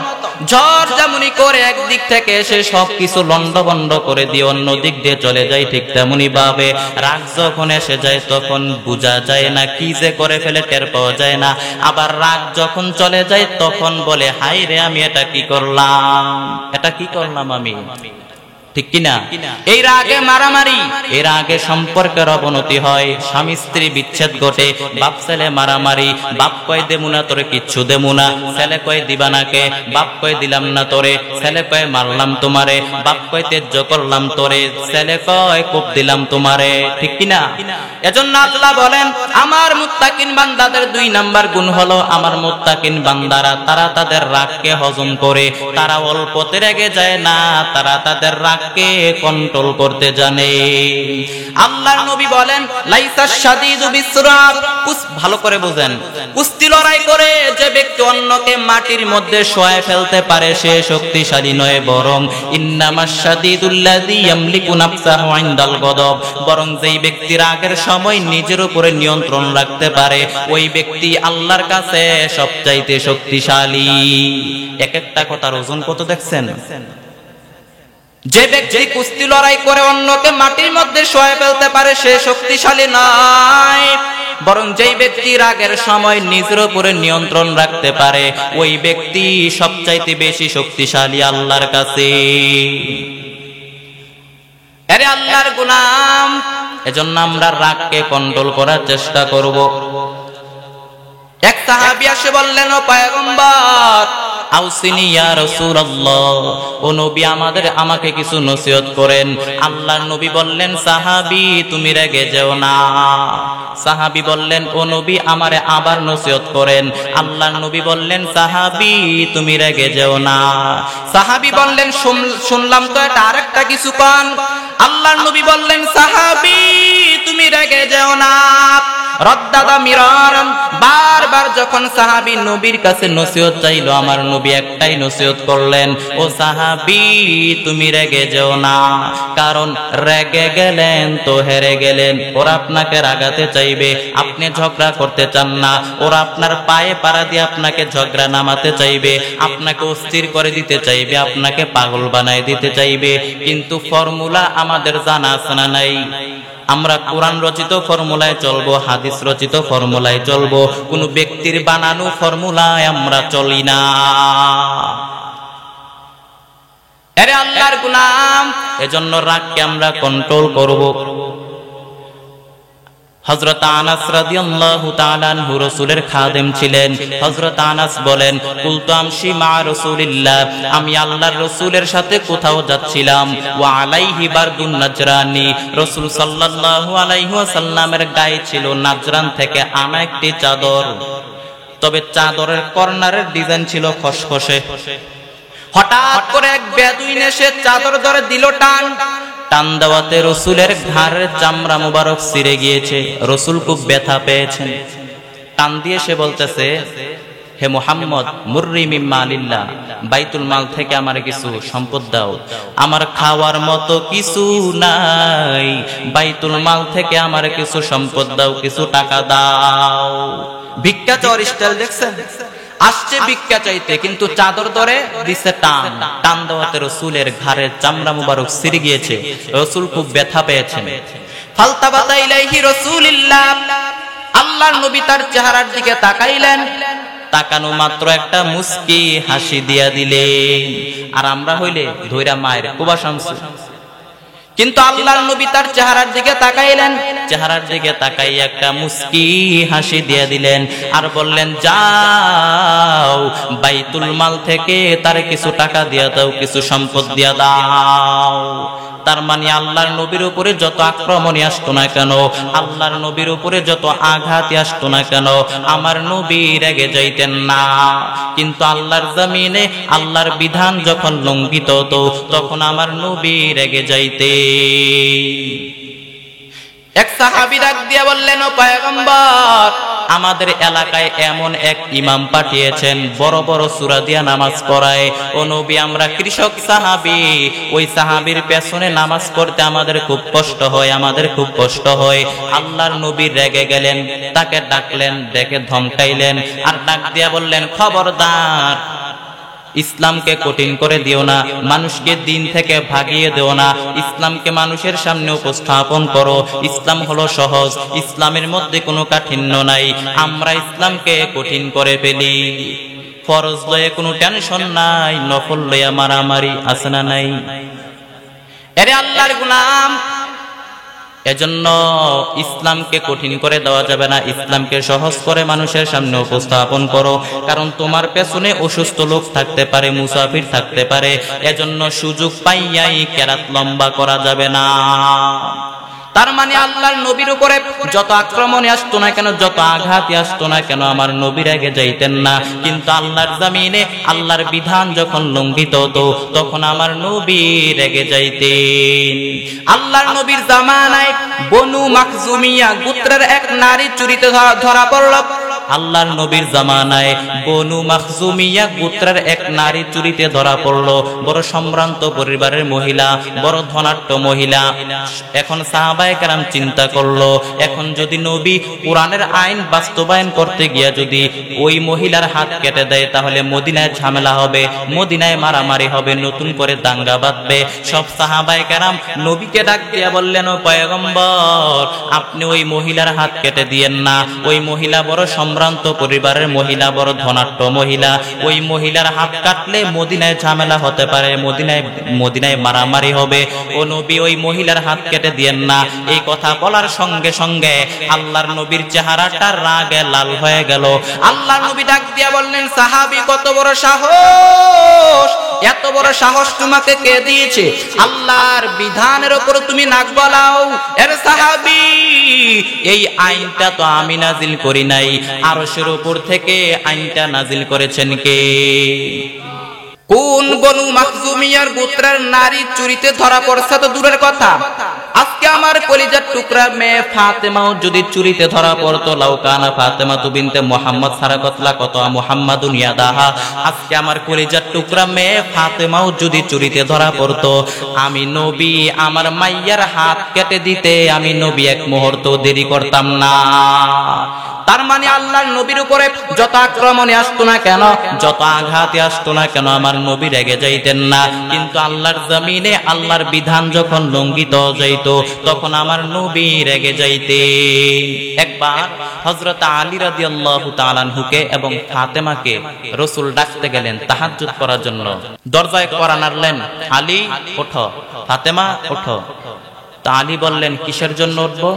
ঝড় যেমনি করে একদিক থেকে এসে সবকিছু লন্ডভন্ড করে দিয়ে অন্য দিক দিয়ে চলে যায়, ঠিক তেমনি ভাবে রাগ যখন এসে যায় তখন বোঝা যায় না, কি যে করে ফেলে টের পাওয়া যায় না। আবার রাগ যখন চলে যায় তখন বলে হায় রে আমি এটা কি করলাম, এটা কি করলাম আমি, ঠিক কিনা? এই রাগে মারামারি, এই রাগে সম্পর্কের অবনতি হয়, স্বামী স্ত্রী বিচ্ছেদ ঘটে, বাপ ছেলে মারামারি, বাপ কয় দেমু না তোরে কিচ্ছু দেমু না, ছেলে কয় দিবা নাকে, বাপ কয় দিলাম না তোরে, ছেলে কয় মারলাম তোমারে, বাপ কয় তেজ্য করলাম তোরে, ছেলে কয় কোপ দিলাম তোমারে, ঠিক কিনা? এজন্য আল্লাহ বলেন আমার মুত্তাকিন বান্দাদের 2 নাম্বার গুণ হলো, আমার মুত্তাকিন বান্দারা তারা তাদের রাগকে হজম করে, তারা অল্পতে রেগে যায় না, তারা তাদের রাগকে কন্ট্রোল করতে জানে। আল্লাহর নবী বলেন লাইসাশ শাদীদু বিসরাব, ভালো করে বুঝেন, কুস্তি লড়াই করে যে ব্যক্তি অন্যকে মাটির মধ্যে শোয়ায় ফেলতে পারে সে শক্তিশালী নয়, বরং ইন্নামাশ শাদীদুল্লাযী ইয়ামলিকু নাফসাহু ইনদাল গদব, বরং যেই ব্যক্তি রাগের সময় নিজের উপরে নিয়ন্ত্রণ রাখতে পারে ওই ব্যক্তি আল্লাহর কাছে সবচাইতে শক্তিশালী। এক একটা কথার ওজন কত দেখছেন? যে ব্যক্তি কুস্তি লড়াই করে অন্যকে মাটির মধ্যে শোয়ায় ফেলতে পারে সে শক্তিশালী নয়, বরং যেই ব্যক্তি রাগের সময় নিজের উপরে নিয়ন্ত্রণ রাখতে পারে ওই ব্যক্তি সবচাইতে বেশি শক্তিশালী আল্লাহর কাছে। আরে আল্লাহর গোলাম, এজন্য আমরা রাগকে কন্ট্রোল করার চেষ্টা করব। এক সাহাবী এসে বললেন ও পয়গম্বর আউসিনি ইয়া রাসূলুল্লাহ, ও নবী আমাকে কিছু নসিহত করেন। আল্লাহর নবী বললেন সাহাবী তুমি রেগে যেও না। সাহাবী বললেন ও নবী আমারে আবার নসিহত করেন। আল্লাহর নবী বললেন সাহাবী তুমি রেগে যেও না। সাহাবী বললেন শুনলাম তো এটা আরেকটা কিছু কোন। আল্লাহর নবী বললেন সাহাবী তুমি রেগে যেও না। রদ্দাদা মিরারান, বারবার যখন সাহাবী নবীর কাছে নসিহত চাইলো আমার নবী একটাই নসিহত করলেন ও সাহাবী তুমি রেগে যেও না, কারণ রেগে গেলেন তো হেরে গেলেন। ওরা আপনাকে রাগাতে চাইবে, আপনি ঝগড়া করতে চান না, ওরা আপনার পায়ে পাড়া দিয়ে আপনাকে ঝগড়া নামাতে চাইবে, আপনাকে অস্থির করে দিতে চাইবে, আপনাকে পাগল বানায় দিতে চাইবে। কিন্তু ফর্মুলা আমাদের জানা আছে না নাই? আমরা কোরআন রচিত ফর্মুলায় চলবো, হাদিস রচিত ফর্মুলায় চলবো, কোন ব্যক্তির বানানো ফর্মুলায় আমরা চলি না। আরে আল্লাহর গোলাম, এজন্য রাগকে আমরা কন্ট্রোল করব। হযরত আনাস রাদিয়াল্লাহু তাআলা আনহু রাসূলের খাদেম ছিলেন। হযরত আনাস বলেন কুলতু আমশি মা রাসূলিল্লাহ, আমি আল্লাহর রাসূলের সাথে কোথাও যাচ্ছিলাম, ওয়া আলাইহি বারদুন নাজরানি, রাসূল সাল্লাল্লাহু আলাইহি ওয়াসাল্লামের গায়ে ছিল নাজরান থেকে আনা একটি চাদর, তবে চাদরের কর্নারের ডিজাইন ছিল খসখসে। হঠাৎ করে এক বেদুইন এসে চাদর ধরে দিল টান, টান দেওয়াতে রসুলের ঘাড়ের চামড়া মুবারক ছিঁড়ে গিয়েছে। রসুল খুব ব্যথা পেয়েছেন। টান দিয়ে সে বলতেছে হে মুহাম্মদ মুররি মিম্মা আলিল্লাহ, বাইতুল মাল থেকে আমার কিছু সম্পদ দাও, আমার খাওয়ার মতো কিছু নাই, বাইতুল মাল থেকে আমার কিছু সম্পদ দাও, কিছু টাকা দাও। ভিক্ষা চাওয়ার স্টাইল দেখছেন? আসছে ভিক্ষা চাইতে, কিন্তু চাদর ধরে দিছে টান, টান দেওয়াতে রসুলের ঘাড়ের চামড়া মুবারক ছিঁড়ে গিয়েছে। রসুল খুব ব্যথা পেয়েছেন। ফালতাবাতা ইলাইহি রাসূলুল্লাহ, আল্লাহর নবী তার চেহারার দিকে তাকাইলেন, তাকানো মাত্র একটা মুস্কি হাসি দিয়া দিলেন। আর আমরা হইলে ধৈরা মায়ের কুবা শামসু, কিন্তু আল্লাহর নবী তার চেহারার দিকে তাকাইলেন, চেহারার দিকে তাকাই একটা মুস্কি হাসি দিয়ে দিলেন আর বললেন যাও বাইতুল মাল থেকে তার কিছু টাকা দিয়া দাও, কিছু সম্পদ দিয়া দাও। তার মানে আল্লাহর নবীর উপরে যত আক্রমণই আসতো না কেন, আল্লাহর নবীর উপরে যত আঘাতই আসতো না কেন, আমার নবী রেগে যাইতেন না। কিন্তু আল্লাহর জমিনে আল্লাহর বিধান যখন লঙ্ঘিত হতো তখন আমার নবী রেগে যাইতেন। এক সাহাবী ডাক দিয়ে বললেন, ও পয়গম্বর, আমাদের এলাকায় এমন এক ইমাম পাঠিয়েছেন, বড় বড় সূরা দিয়া নামাজ পড়ায়। ও নবী, আমরা কৃষক সাহাবী, ওই সাহাবীর পেছনে নামাজ পড়তে আমাদের খুব কষ্ট হয়, আমাদের খুব কষ্ট হয়। আল্লাহর নবী রেগে গেলেন, তাকে ডাকলেন, ডেকে ধমকাইলেন, আর ডাক দিয়া বললেন, খবরদার, ইসলামকে কঠিন করে দিও না, মানুষকে দিন থেকে ভাগিয়ে দিও না, ইসলামকে মানুষের সামনে উপস্থাপন করো। ইসলাম হলো সহজ, ইসলামের মধ্যে কোনো কাঠিন্য নাই। আমরা ইসলামকে কঠিন করে ফেলি। ফরজ লয়ে কোনো টেনশন নাই, নফল লয়ে মারামারি আছে না নাই? আরে আল্লাহর গোলাম, এজন্য ইসলামকে কঠিন করে দেওয়া যাবে না, ইসলামকে সহজ করে মানুষের সামনে উপস্থাপন করো। কারণ তোমার পেছনে অসুস্থ লোক থাকতে পারে, মুসাফির থাকতে পারে, এজন্য সুযোগ পাইয়াই কেরাত লম্বা করা যাবে না। তার মানে আল্লাহর নবীর উপরে যত আক্রমণে আসতো না কেন, যত আঘাতই আসতো না কেন, আমার নবী রেগে যাইতেন না। কিন্তু আল্লাহর জমিনে আল্লাহর বিধান যখন লঙ্ঘিত হতো তখন আমার নবী রেগে যাইতেন। আল্লাহর নবীর জামানায় বনু মাখজুমিয়া গোত্রের এক নারী চুরিতে ধরা পড়ল। আল্লাহর নবীর জামানায় বনু মাখজুমিয়া গোত্রের এক নারী চুরিতে ধরা পড়ল। বড় সম্ভ্রান্ত পরিবারের মহিলা, বড় ধনাঢ্য মহিলা। এখন সাহাবায়ে কেরাম চিন্তা করলো, এখন যদি নবী কোরআনের আইন বাস্তবায়ন করতে গিয়া যদি ওই মহিলার হাত কেটে দেয় তাহলে মদিনায় ঝামেলা হবে, মদিনায় মারামারি হবে, নতুন করে দাঙ্গা বাঁধবে। সব সাহাবায়ে কেরাম নবীকে ডাক দিয়া বললেন, ও পয়গম্বর, আপনি ওই মহিলার হাত কেটে দিয়েন না। ওই মহিলা বড় সম্ভ্রান্ত পরিবারের মহিলা, বড় ধনাঢ্য মহিলা। ওই মহিলার হাত কাটলে মদিনায় ঝামেলা হতে পারে, মদিনায় মারামারি হবে। ও নবী, ওই মহিলার হাত কেটে দিয়েন না। এই কথা বলার সঙ্গে সঙ্গে আল্লাহর নবীর চেহারাটা রাগে লাল হয়ে গেল। আল্লাহর নবী ডাক দিয়া বললেন, সাহাবী, কত বড় সাহস, এত বড় সাহস তোমাকে কে দিয়েছে? আল্লাহর বিধানের উপর তুমি নাক গলাও? এর সাহাবী, এই আইনটা তো আমি নাজিল করি নাই, আরশের উপর থেকে আইনটা নাজিল করেছেন কে? কোন বনু মাখজুমিয়ার গোত্রের নারী চুরিতে ধরা পড়ছে তো দূরের কথা, আজকে আমার কলিজার টুকরা মেয়ে ফাতেমাও যদি চুরিতে ধরা পড়তো, লাউকানা ফাতেমা তু বিনতে মুহাম্মদ সারাকাতলা কত মুহাম্মাদুন ইয়াদাহা, আজকে আমার কলিজার টুকরা মেয়ে ফাতেমাও যদি চুরিতে ধরা পড়তো, আমি নবী আমার মাইয়ার হাত কেটে দিতে আমি নবী এক মুহূর্ত দেরি করতাম না। তার মানে আল্লাহর নবীর উপরে যত আক্রমণে আসতো না কেন, যত আঘাতে আসতো না কেন, আমার নবী রেগে যাইতেন না। কিন্তু আল্লাহর জমিনে আল্লাহর বিধান যখন লঙ্ঘিত যাইতো তখন আমার নবী রেগে যাইতেন। একবার হযরত আলী রাদিয়াল্লাহু তাআলা আনহুকে এবং ফাতেমাকে রাসূল ডাকতে গেলেন তাহাজ্জুদ করার জন্য। দরজায় কড়া নাড়লেন, আলী ওঠো, ফাতেমা ওঠো। তা আলী বললেন, কিসের জন্য উঠবো?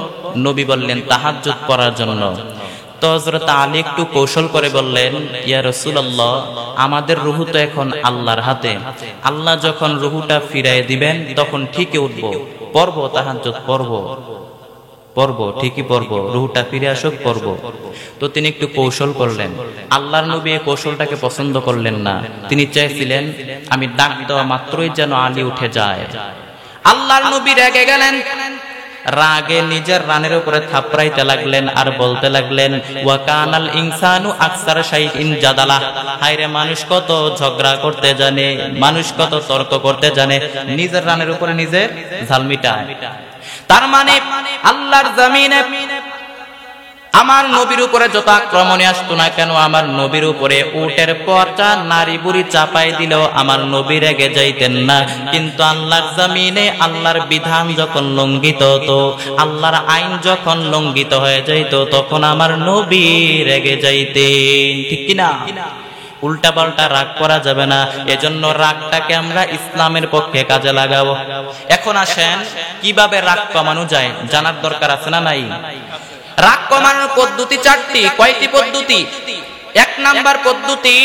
নবী বললেন, তাহাজ্জুদ করার জন্য। তো হযরত আলী একটু কৌশল করে বললেন, ইয়া রাসূলুল্লাহ, আমাদের রূহ তো এখন আল্লাহর হাতে, আল্লাহ যখন রূহটা ফিরিয়ে দিবেন তখন ঠিকই উঠবো, পড়ব, তাহাজ্জুদ পড়ব, ঠিকই পড়ব, রূহটা ফিরে আসুক পড়ব। তো তিনি একটু কৌশল করলেন। আল্লাহর নবী এই কৌশলটাকে পছন্দ করলেন না। তিনি চাইছিলেন আমি ডাক দেওয়া মাত্রই যেন আলী উঠে যায়। আল্লাহর নবী রেগে গেলেন, রাগে নিজের রানের উপরে থাপড়াইতে লাগলেন আর বলতে লাগলেন, ওয়া কানাল ইনসানু আকসারা শাইইন জাদালা, হায়রে মানুষ কত ঝগড়া করতে জানে, মানুষ কত তর্ক করতে জানে, নিজের রানের উপরে নিজে ঝালমিটায়। তার মানে আল্লাহর জমিনে আমার নবীর উপরে যত আক্রমণে আসতো না কেন, আমার নবীর উপরে উটের পরটা নারী বুড়ি চাপাই দিলেও আমার নবী রেগে যাইতেন না। কিন্তু আল্লাহর জমিনে আল্লাহর বিধান যখন লঙ্ঘিত হতো, আল্লাহর আইন যখন লঙ্ঘিত হয়ে যাইত, তখন আমার নবী রেগে যাইতেন। ঠিক কিনা? উল্টা পাল্টা রাগ করা যাবে না। এজন্য রাগটাকে আমরা ইসলামের পক্ষে কাজে লাগাবো। এখন আসেন কিভাবে রাগ কমানো যায় জানার দরকার আছে না নাই? রাগ কমানোর পদ্ধতি চারটি। কয়টি পদ্ধতি? এক নাম্বার পদ্ধতি,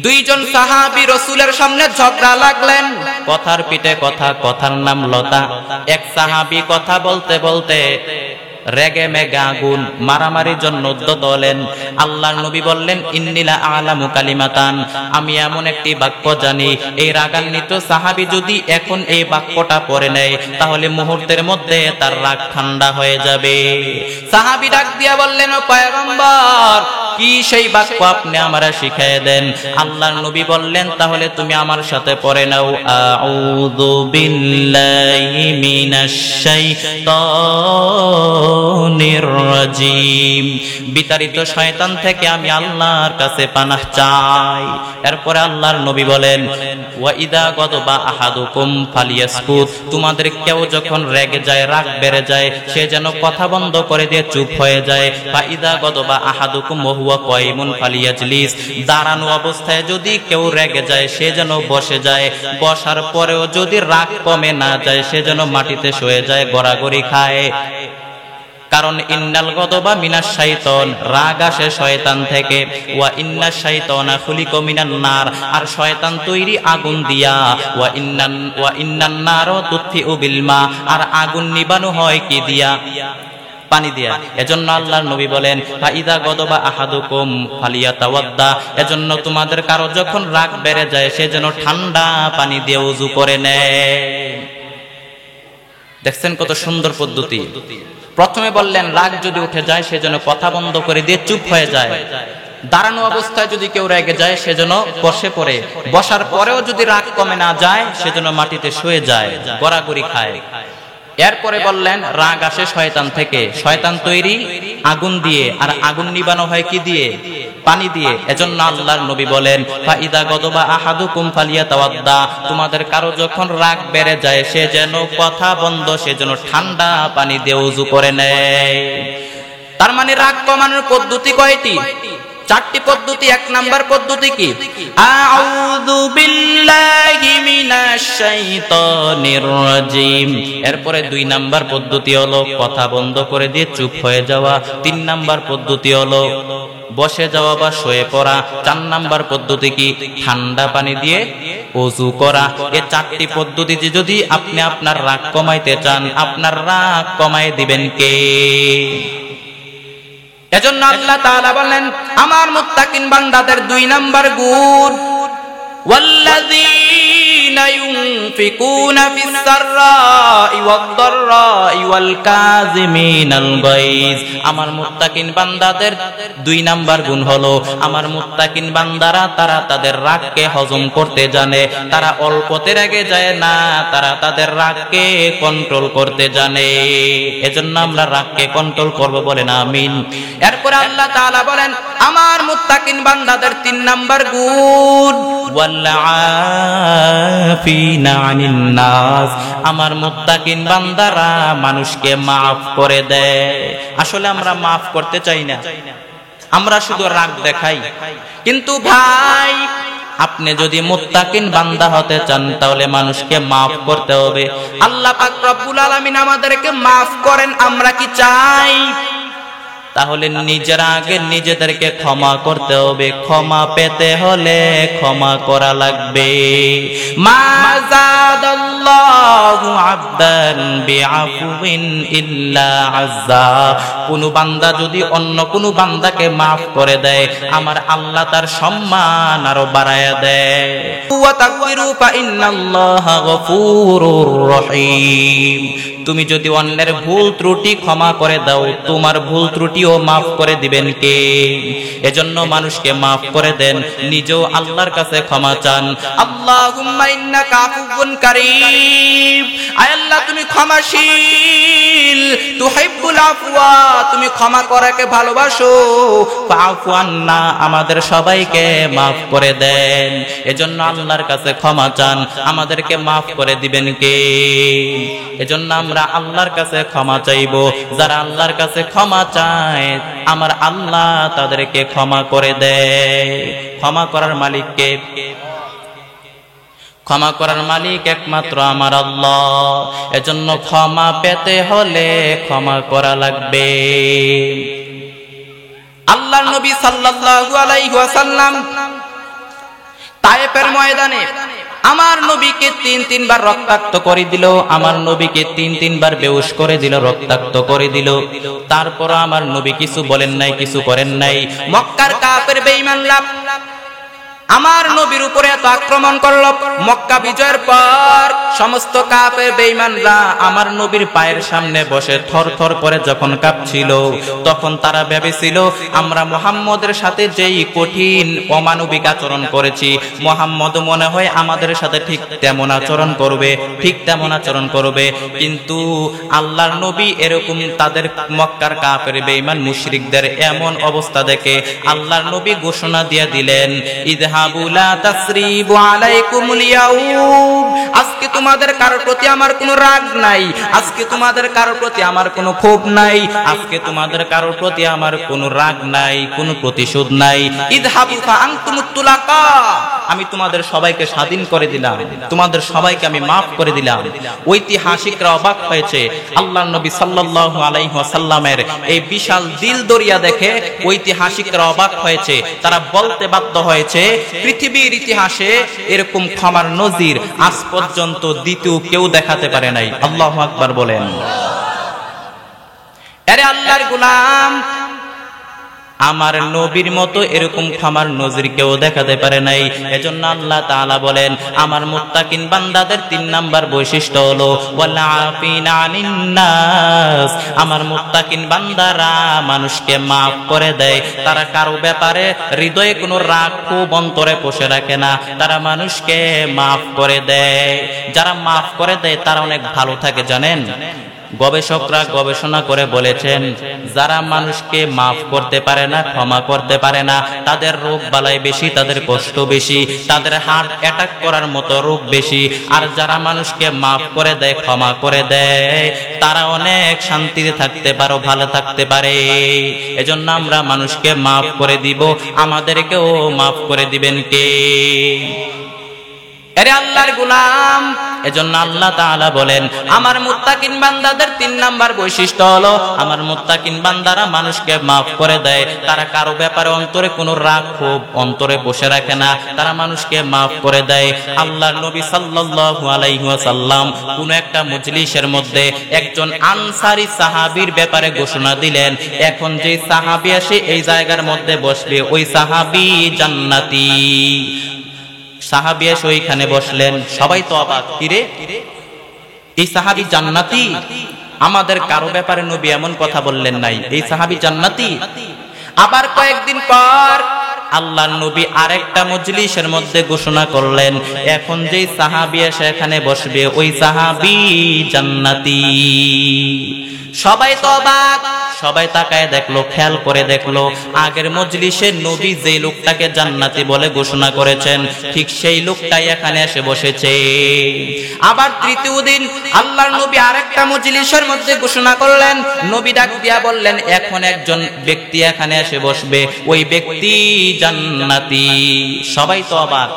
দুইজন সাহাবী রাসূলের সামনে ঝগড়া লাগলেন, কথার পিঠে কথা, কথার নাম লতা। এক সাহাবী কথা বলতে বলতে রেগে মেগে আগুন, মারামারির জন্য উদ্যত হলেন। আল্লাহর নবী বললেন, ইন্নিলা আলামু কালিমাতান, আমি এমন একটি বাক্য জানি, এই রাগান্বিত সাহাবী যদি এখন এই বাক্যটা পড়ে নেয় তাহলে মুহূর্তের মধ্যে তার রাগ ঠান্ডা হয়ে যাবে। সাহাবী ডাক দিয়া বললেন, ও পয়গম্বর, কি সেই বাক্য আপনি আমারে শিখিয়ে দেন। আল্লাহর নবী বললেন, তাহলে তুমি আমার সাথে পড়ে নাও, আউযু বিল্লাহি মিনাশ শাইতানির রাজিম, বিতাড়িত শয়তান থেকে আমি আল্লাহর কাছে পানাহ চাই। এরপরে আল্লাহর নবী বলেন, ওয়া ইদা গাদাবা আহাদুকুম ফালিয়াসকুত, তোমাদের কেউ যখন রেগে যায়, রাগ বেড়ে যায়, সে যেন কথা বন্ধ করে দিয়ে চুপ হয়ে যায়। ফা ইদা গাদাবা আহাদুকুম ওয়া হুয়া কায়িমুন ফালিয়াজলিস, দাঁড়ানো অবস্থায় যদি কেউ রেগে যায় সে যেন বসে যায়, বসার পরেও যদি রাগ কমে না যায় সে যেন মাটিতে শুয়ে যায়, গড়াগড়ি খায়। কারণ ইন্নাল গদবা মিনাশ শাইতান, রাগ আসে শয়তান থেকে। ওয়া ইন্নাশ শাইতানা খুলিকা মিনান নার, আর শয়তান তৈরি আগুন দিয়া। ওয়া ইন্নান নার তুতফিউ বিল মা, আর আগুন নিবানো হয় কি দিয়া? পানি দিয়া। এজন্য আল্লাহর নবী বলেন, ফাইদা গদবা আহাদুকুম ফালিয়াতাওয়াদ্দা, এজন্য তোমাদের কারো যখন রাগ বেড়ে যায় সে যেন ঠান্ডা পানি দিয়ে ওযু করে নেয়। দেখছেন কত সুন্দর পদ্ধতি। প্রথমে বললেন রাগ যদি উঠে যায় সে যেন কথা বন্ধ করে দিয়ে চুপ হয়ে যায়, দাঁড়ানো অবস্থায় যদি কেউ রেগে যায় সে যেন বসে পড়ে, বসার পরেও যদি রাগ কমে না যায় সে যেন মাটিতে শুয়ে যায়, গড়াগড়ি খায়। এরপরে বললেন রাগ আসে শয়তান থেকে, শয়তান তৈরি আগুন দিয়ে, আর আগুন নিবানো হয় কি দিয়ে? পানি দিয়ে। এজন্য আল্লাহর নবী বলেন, ফাইদা গদবা আহাদুকুম ফালিয়াতাওয়াদ্দা, তোমাদের কারো যখন রাগ বেড়ে যায় সে যেন কথা বন্ধ, সে যেন ঠান্ডা পানি দিয়ে ওযু করে নেয়। তার মানে রাগ কমানোর পদ্ধতি কয়টি? চারটি পদ্ধতি। এক নাম্বার পদ্ধতি কি? আউযু বিল্লাহি মিনাশ শাইতানির রাজিম। এরপরে 2 নাম্বার পদ্ধতি হলো কথা বন্ধ করে দিয়ে চুপ হয়ে যাওয়া। 3 নাম্বার পদ্ধতি হলো বসে যাওয়া বা শুয়ে পড়া। 4 নাম্বার পদ্ধতি কি? ঠান্ডা পানি দিয়ে ওযু করা। এই 4টি পদ্ধতিতে যদি আপনি আপনার রাগ কমাইতে চান, আপনার রাগ কমাই দিবেন কে? এজন্য আল্লাহ তাআলা বলেন, আমার মুত্তাকিন বান্দাদের 2 নাম্বার গুণ, ওয়াল্লাযীনা ইউনফিকুনা ফিস সাররাই ওয়াদ-দাররাই ওয়াল কাযিমিনাল গায়জ। আমার মুত্তাকিন বান্দাদের 2 নাম্বার গুণ হলো, আমার মুত্তাকিন বান্দারা তারা তাদের রাগকে হজম করতে জানে, তারা অল্পতে রেগে যায় না, তারা তাদের রাগকে কন্ট্রোল করতে জানে। এজন্য আমরা রাগকে কন্ট্রোল করব, বলেন আমিন। এরপর আল্লাহ তাআলা বলেন, আমার মুত্তাকিন বান্দাদের 3 নাম্বার গুণ, ওয়াল্লাফিনা আনিন নাস। আমার মুত্তাকিন বান্দারা মানুষকে মাফ করে দেয়। আসলে আমরা মাফ করতে চাই না, আমরা শুধু রাগ দেখাই। কিন্তু ভাই, আপনি যদি মুত্তাকিন বান্দা হতে চান তাহলে মানুষকে মাফ করতে হবে। আল্লাহ পাক রব্বুল আলামিন আমাদেরকে মাফ করেন, আমরা কি চাই? তাহলে নিজেরা আগে নিজেদেরকে ক্ষমা করতে হবে। ক্ষমা পেতে হলে ক্ষমা করা লাগবে। মা যাদাল্লাহু আবদান বিআফুইন ইল্লা আযযা। কোন বান্দা যদি অন্য কোন বান্দাকে মাফ করে দেয়, আমার আল্লাহ তার সম্মান আরো বাড়ায়া দেয়। ওয়া তাকবিরু ফা ইন্নাল্লাহা গফুরুর রহিম। তুমি যদি অন্যের ভুল ত্রুটি ক্ষমা করে দাও, তোমার ভুল ত্রুটিও মাফ করে দিবেন কে? এজন্য মানুষকে মাফ করে দেন, নিজেও আল্লাহর কাছে ক্ষমা চান। আল্লাহুম্মা ইন্নাকা আফুউন কারীম। আয় আল্লাহ, তুমি ক্ষমাশীল, তুহিব্বুল আফওয়া, তুমি ক্ষমা করাকে ভালোবাসো। ফাআফু আন্না, আমাদের সবাইকে মাফ করে দেন। এজন্য আল্লাহর কাছে ক্ষমা চান, আমাদেরকে মাফ করে দিবেন কে? এজন্য আমরা আল্লাহর কাছে ক্ষমা চাইবো। যারা আল্লাহর কাছে ক্ষমা চায়, আমার আল্লাহ তাদেরকে ক্ষমা করে দেয়। ক্ষমা করার মালিক কে? ক্ষমা করার মালিক একমাত্র আমার আল্লাহ। এজন্য ক্ষমা পেতে হলে ক্ষমা করা লাগবে। আল্লাহর নবী সাল্লাল্লাহু আলাইহি ওয়াসাল্লাম তায়েফের ময়দানে আমার নবীকে তিনবার রক্তাক্ত করে দিল, আমার নবীকে তিনবার বেহুশ করে দিল, রক্তাক্ত করে দিল। তারপর আমার নবী কিছু বলেন নাই, কিছু করেন নাই। মক্কার কাফের বেঈমানরা আমার নবীর উপরে এত আক্রমণ করলো। মক্কা বিজয়ের পর সমস্ত কাফের বেঈমানরা আমার নবীর পায়ের সামনে বসে থরথর করে যখন কাঁপছিল, তখন তারা ভেবেছিল আমরা মুহাম্মদের সাথে যেই কঠিন অমানবিক আচরণ করেছি, মুহাম্মদ মনে হয় আমাদের সাথে ঠিক তেমন আচরণ করবে, ঠিক তেমন আচরণ করবে। কিন্তু আল্লাহর নবী এরকম তাদের মক্কার কাফের বেঈমান মুশরিকদের এমন অবস্থা দেখে আল্লাহর নবী ঘোষণা দিয়ে দিলেন, আজকে তোমাদের কারোর প্রতি আমার কোনো রাগ নাই, আজকে তোমাদের কারোর প্রতি আমার কোনো ক্ষোভ নাই, আজকে তোমাদের কারোর প্রতি আমার কোনো রাগ নাই, কোনো প্রতিশোধ নাই। ইযহাবু ফাআনতুমুত তুলাকা, আমি তোমাদের সবাইকে স্বাধীন করে দিলাম, তোমাদের সবাইকে আমি মাফ করে দিলাম। ঐতিহাসিকরা অবাক হয়েছে আল্লাহর নবী সাল্লাল্লাহু আলাইহি ওয়াসাল্লামের এই বিশাল দিল দরিয়া দেখে। ঐতিহাসিকরা অবাক হয়েছে, তারা বলতে বাধ্য হয়েছে পৃথিবীর ইতিহাসে এরকম ক্ষমার নজির আজ পর্যন্ত দ্বিতীয় কেউ দেখাতে পারে নাই। আল্লাহু আকবার বলেন। আরে আল্লাহর গোলাম, আমার নবীর মতো এরকম ক্ষমার নজির কেউ দেখাতে পারে নাই। এজন্য আল্লাহ তাআলা বলেন আমার মুত্তাকিন বান্দাদের 3 নাম্বার বৈশিষ্ট্য হলো ওয়াল আফিনা আনিন নাস। আমার মুত্তাকিন বান্দারা মানুষকে maaf করে দেয়, তারা কারো ব্যাপারে হৃদয়ে কোনো রাগ ক্ষোভ অন্তরে পোষে রাখে না, তারা মানুষকে maaf করে দেয়। যারা maaf করে দেয় তারা অনেক ভালো থাকে জানেন। গবেষকরা গবেষণা করে বলেছেন যারা মানুষকে মাফ করতে পারে না, ক্ষমা করতে পারে না, তাদের রোগ বালাই বেশি, তাদের কষ্ট বেশি, তাদের হার্ট অ্যাটাক করার মতো রোগ বেশি। আর যারা মানুষকে মাফ করে দেয়, ক্ষমা করে দেয়, তারা অনেক শান্তিতে থাকতে পারে, ভালো থাকতে পারে। এজন্য আমরা মানুষকে মাফ করে দিব, আমাদেরকেও মাফ করে দিবেন কে? আরে আল্লাহর গোলাম, এজন্য আল্লাহ তাআলা বলেন আমার মুত্তাকিন বান্দাদের 3 নাম্বার বৈশিষ্ট্য হলো আমার মুত্তাকিন বান্দারা মানুষকে maaf করে দেয়, তারা কারো ব্যাপারে অন্তরে কোনো রাগ ক্ষোভ অন্তরে বসে রাখে না, তারা মানুষকে maaf করে দেয়। আল্লাহর নবী সাল্লাল্লাহু আলাইহি ওয়াসাল্লাম কোন একটা মজলিসের মধ্যে একজন আনসারী সাহাবীর ব্যাপারে ঘোষণা দিলেন, এখন যে সাহাবী আসে এই জায়গার মধ্যে বসবে ওই সাহাবী জান্নাতি। সাহাবী এসে ওইখানে বসলেন, সবাই তো অবাক, কিরে এই সাহাবী জান্নাতি? আমাদের কারো ব্যাপারে নবী এমন কথা বললেন নাই, এই সাহাবী জান্নাতি? আবার কয়েকদিন পর আল্লাহর নবী আরেকটা মজলিসের মধ্যে ঘোষণা করলেন, এখন যেই সাহাবী এসে এখানে বসবে ওই সাহাবী জান্নাতি। সবাই তো অবাক, সবাই তাকায় দেখলো, খেয়াল করে দেখলো আগের মজলিসে নবী যে লোকটাকে জান্নাতি বলে ঘোষণা করেছেন ঠিক সেই লোকটাই এখানে এসে বসেছে। আবার তৃতীয় দিন আল্লাহর নবী আরেকটা মজলিসের মধ্যে ঘোষণা করলেন, নবী ডাক দিয়া বললেন এখন একজন ব্যক্তি এখানে এসে বসবে, ওই ব্যক্তি জান্নাতি। সবাই তো অবাক,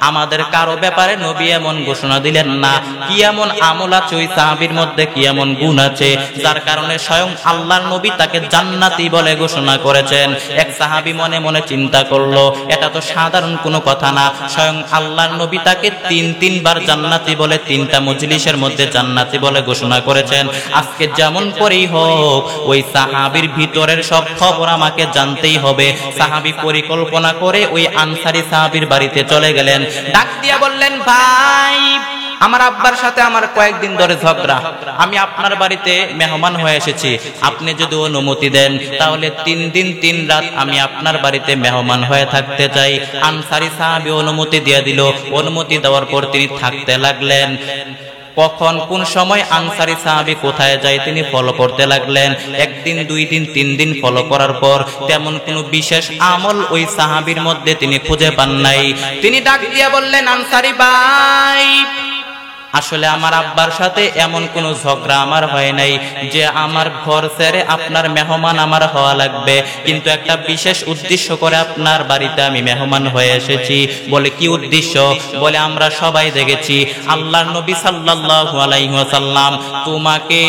আমাদের কারো ব্যাপারে নবী এমন ঘোষণা দিলেন না, কি এমন আমল আছে ওই সাহাবীর মধ্যে, কি এমন গুণ আছে যার কারণে স্বয়ং আল্লাহর নবী তাকে জান্নাতি বলে ঘোষণা করেছেন। এক সাহাবী মনে মনে চিন্তা করলো এটা তো সাধারণ কোনো কথা না, স্বয়ং আল্লাহর নবী তাকে 3বার জান্নাতি বলে 3টা মজলিসের মধ্যে জান্নাতি বলে ঘোষণা করেছেন। আজকে যেমন করেই হোক ওই সাহাবীর ভিতরের সব খবর আমাকে জানতেই হবে। সাহাবী পরিকল্পনা করে ওই আনসারী সাহাবীর বাড়িতে চলে গেলেন, ডাক দিয়া বললেন ভাই আমার আব্বার সাথে আমার কয়েকদিন ধরে ঝগড়া, আমি আপনার বাড়িতে মেহমান হয়ে এসেছি, আপনি যদি অনুমতি দেন তাহলে 3 দিন 3 রাত আমি আপনার বাড়িতে মেহমান হয়ে থাকতে চাই। আনসারী সাহাবী অনুমতি দিয়ে দিল। অনুমতি দেওয়ার পর তিনি থাকতে লাগলেন। কখন কোন সময় আনসারী সাহাবী কোথায় যায় তিনি ফলো করতে লাগলেন। 1 দিন 2 দিন 3 দিন ফলো করার পর তেমন কোনো বিশেষ আমল ওই সাহাবীর মধ্যে তিনি খুঁজে পান নাই। তিনি ডাক দিয়ে বললেন আনসারী ভাই আসলে আমার আব্বার সাথে এমন কোনো ঝগড়া আমার হয় নাই যে আমার ঘর ছেড়ে আপনার মেহমান আমার হওয়া লাগবে, কিন্তু একটা বিশেষ উদ্দেশ্য করে আপনার বাড়িতে আমি মেহমান হয়ে এসেছি। বলে কি উদ্দেশ্য? বলে আমরা সবাই দেখেছি আল্লাহর নবী সাল্লাল্লাহু আলাইহি ওয়াসাল্লাম তোমাকে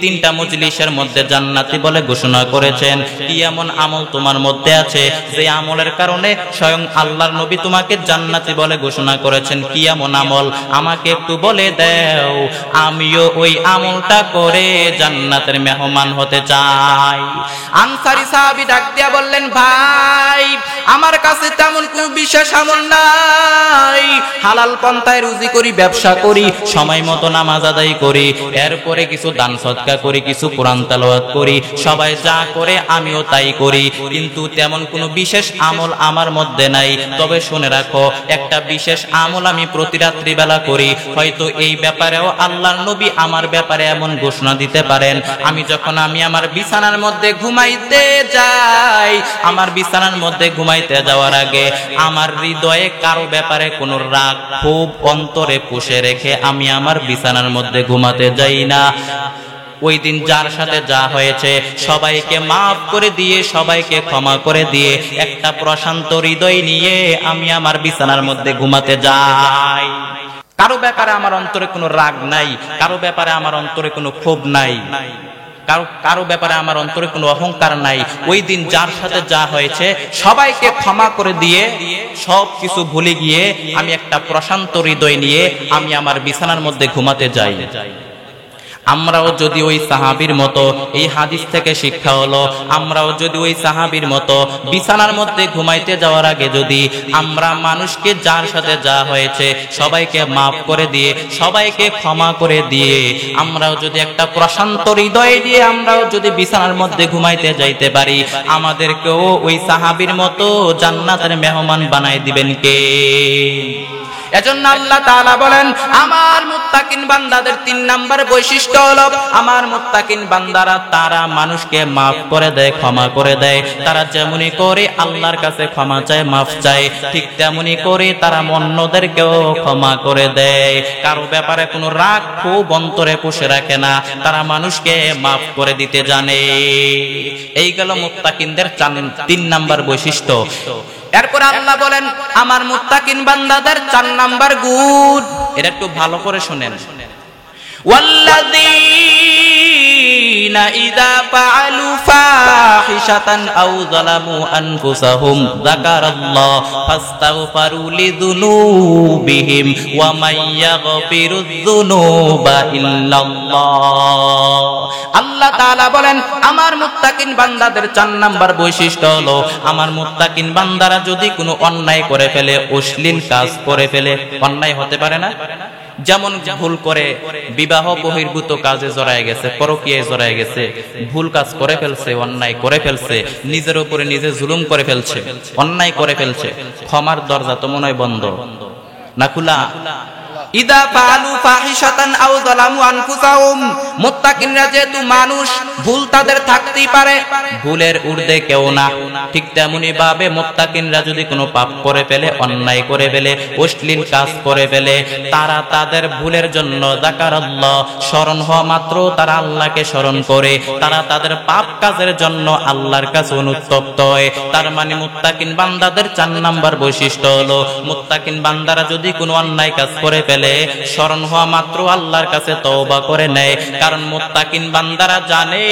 তিনটা মজলিসের মধ্যে জান্নাতি বলে ঘোষণা করেছেন। কি এমন আমল তোমার মধ্যে আছে যে আমলের কারণে স্বয়ং আল্লাহর নবী তোমাকে জান্নাতি বলে ঘোষণা করেছেন? কি এমন আমল আমাকে একটু বলে দাও, আমিও ওই আমলটা করে জান্নাতের মেহমান হতে চাই। আনসারী সাহাবী ডাক দিয়া বললেন, ভাই আমার কাছে তেমন কোনো বিশেষ আমল নাই, হালাল পন্থায় রুজি করি, ব্যবসা করি, সময় মতো নামাজ আদায় করি, এরপরে কিছু দান সদকা করি, কিছু কোরআন তেলাওয়াত করি, সবাই যা করে আমিও তাই করি, কিন্তু তেমন কোনো বিশেষ আমল আমার মধ্যে নাই। তবে শুনে রাখো, একটা বিশেষ আমল আমি প্রতি রাত্রি বেলা করি। হয়তো এই ব্যাপারেও আল্লাহর নবী আমার ব্যাপারে এমন ঘোষণা দিতে পারেন, আমি যখন আমার বিছানার মধ্যে ঘুমাইতে যাই, আমার বিছানার মধ্যে ঘুমাইতে যাওয়ার আগে আমার হৃদয়ে কারো ব্যাপারে কোনো রাগ ক্ষোভ অন্তরে পুষে রেখে আমি আমার বিছানার মধ্যে ঘুমাতে যাই না। ওই দিন যার সাথে যা হয়েছে সবাইকে মাফ করে দিয়ে, সবাইকে ক্ষমা করে দিয়ে একটা প্রশান্ত হৃদয় নিয়ে আমি আমার বিছানার মধ্যে ঘুমাতে যাই। কারো ব্যাপারে আমার অন্তরে কোনো রাগ নাই, কারো ব্যাপারে আমার অন্তরে কোনো ক্ষোভ নাই, কারো ব্যাপারে আমার অন্তরে কোনো অহংকার নাই। ওই দিন যার সাথে যা হয়েছে সবাইকে ক্ষমা করে দিয়ে সব কিছু ভুলে গিয়ে আমি একটা প্রশান্ত হৃদয় নিয়ে আমি আমার বিছানার মধ্যে ঘুমাতে যাই। আমরাও যদি ওই সাহাবীর মতো, এই হাদিস থেকে শিক্ষা হলো, আমরাও যদি ওই সাহাবীর মতো বিছানার মধ্যে ঘুমাইতে যাওয়ার আগে যদি আমরা মানুষকে যার সাথে যা হয়েছে সবাইকে মাফ করে দিয়ে, সবাইকে ক্ষমা করে দিয়ে, আমরাও যদি একটা প্রশান্ত হৃদয় দিয়ে আমরাও যদি বিছানার মধ্যে ঘুমাইতে যাইতে পারি, আমাদেরকেও ওই সাহাবীর মতো জান্নাতের মেহমান বানাই দিবেন কে? এজন্য আল্লাহ তাআলা বলেন, আমার মুত্তাকিন বান্দাদের 3 নাম্বার বৈশিষ্ট্য হলো, আমার মুত্তাকিন বান্দারা তারা মানুষকে মাফ করে দেয়, ক্ষমা করে দেয়। তারা যেমনি করে আল্লাহর কাছে ক্ষমা চায়, মাফ চায়, ঠিক তেমনি করে তারা অন্যদেরকেও ক্ষমা করে দেয়। কারো ব্যাপারে কোনো রাগ ক্ষোভ অন্তরে পুষে রাখে না, তারা মানুষকে মাফ করে দিতে জানে। এই গেল মুত্তাকিনদের 3 নাম্বার বৈশিষ্ট্য। এরপর আল্লাহ বলেন, আমার মুত্তাকিন বান্দাদের 4 নাম্বার গুণ, এটা একটু ভালো করে শুনেন। ওয়াল্লাযীনা ইযা ফাআলু ফাহিশাতান আও যালামু আনফুসাহুম যাকারাল্লাহ ফাস্তাগফারু লিযুনুবিহিম ওয়া মান ইয়াগফিরুয যুনুবা ইল্লাল্লাহ। আল্লাহ তাআলা বলেন, আমার মুত্তাকিন বান্দাদের 4 নাম্বার বৈশিষ্ট্য হলো, আমার মুত্তাকিন বান্দারা যদি কোনো অন্যায় করে ফেলে, অশ্লীল কাজ করে ফেলে, অন্যায় হতে পারে না, যেমন ভুল করে বিবাহ বহির্ভূত কাজে জড়ায় গেছে, পরকীয়ায় জড়ায় গেছে, ভুল কাজ করে ফেলছে, অন্যায় করে ফেলছে, নিজের উপরে নিজে জুলুম করে ফেলছে, অন্যায় করে ফেলছে, ক্ষমার দরজা তো মনে হয় বন্ধ না খোলা? ইদা ফাআলু ফাহিশাতান আও যালামু আনফুসাহুম, মুত্তাকিনরা যেহেতু মানুষ, ভুল তাদের থাকতেই পারে, ভুলের ঊর্ধ্বে কেউ না। ঠিক তেমনি ভাবে মুত্তাকিনরা যদি কোনো পাপ করে ফেলে, অন্যায় করে ফেলে, অশ্লীল কাজ করে ফেলে, তারা তাদের ভুলের জন্য যাকারাল্লাহ, স্মরণ হওয়া মাত্র তারা আল্লাহকে স্মরণ করে, তারা তাদের পাপ কাজের জন্য আল্লাহর কাছে অনুতপ্ত হয়। তার মানে মুত্তাকিন বান্দাদের 4 নাম্বার বৈশিষ্ট্য হলো, মুত্তাকিন বান্দারা যদি কোনো অন্যায় কাজ করে ফেলে, স্মরণ হওয়া মাত্র আল্লাহর কাছে তওবা করে নেয়। কারণ মুত্তাকিন বান্দারা জানে,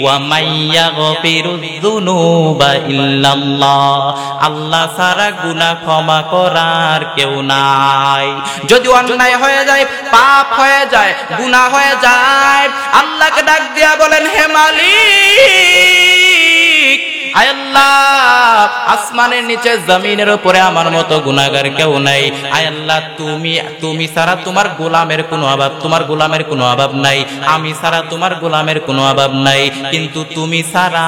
ওয়া মাইয়া গফিরুয যুনুবা ইল্লাল্লাহ, আল্লাহ ছাড়া গুনাহ ক্ষমা করার কেউ নাই। যদি অন্যায় হয়ে যায়, পাপ হয়ে যায়, গুনাহ হয়ে যায়, আল্লাহকে ডাক দিয়া বলেন, হে মালিক, আয় আল্লাহ, আসমানের নিচে জমিনের উপরে আমার মতো গুনাহগার কেউ নাই। আয় আল্লাহ, তুমি ছাড়া তোমার গোলামের কোনো অভাব, তোমার গোলামের কোনো অভাব নাই, আমি ছাড়া তোমার গোলামের কোনো অভাব নাই, কিন্তু তুমি ছাড়া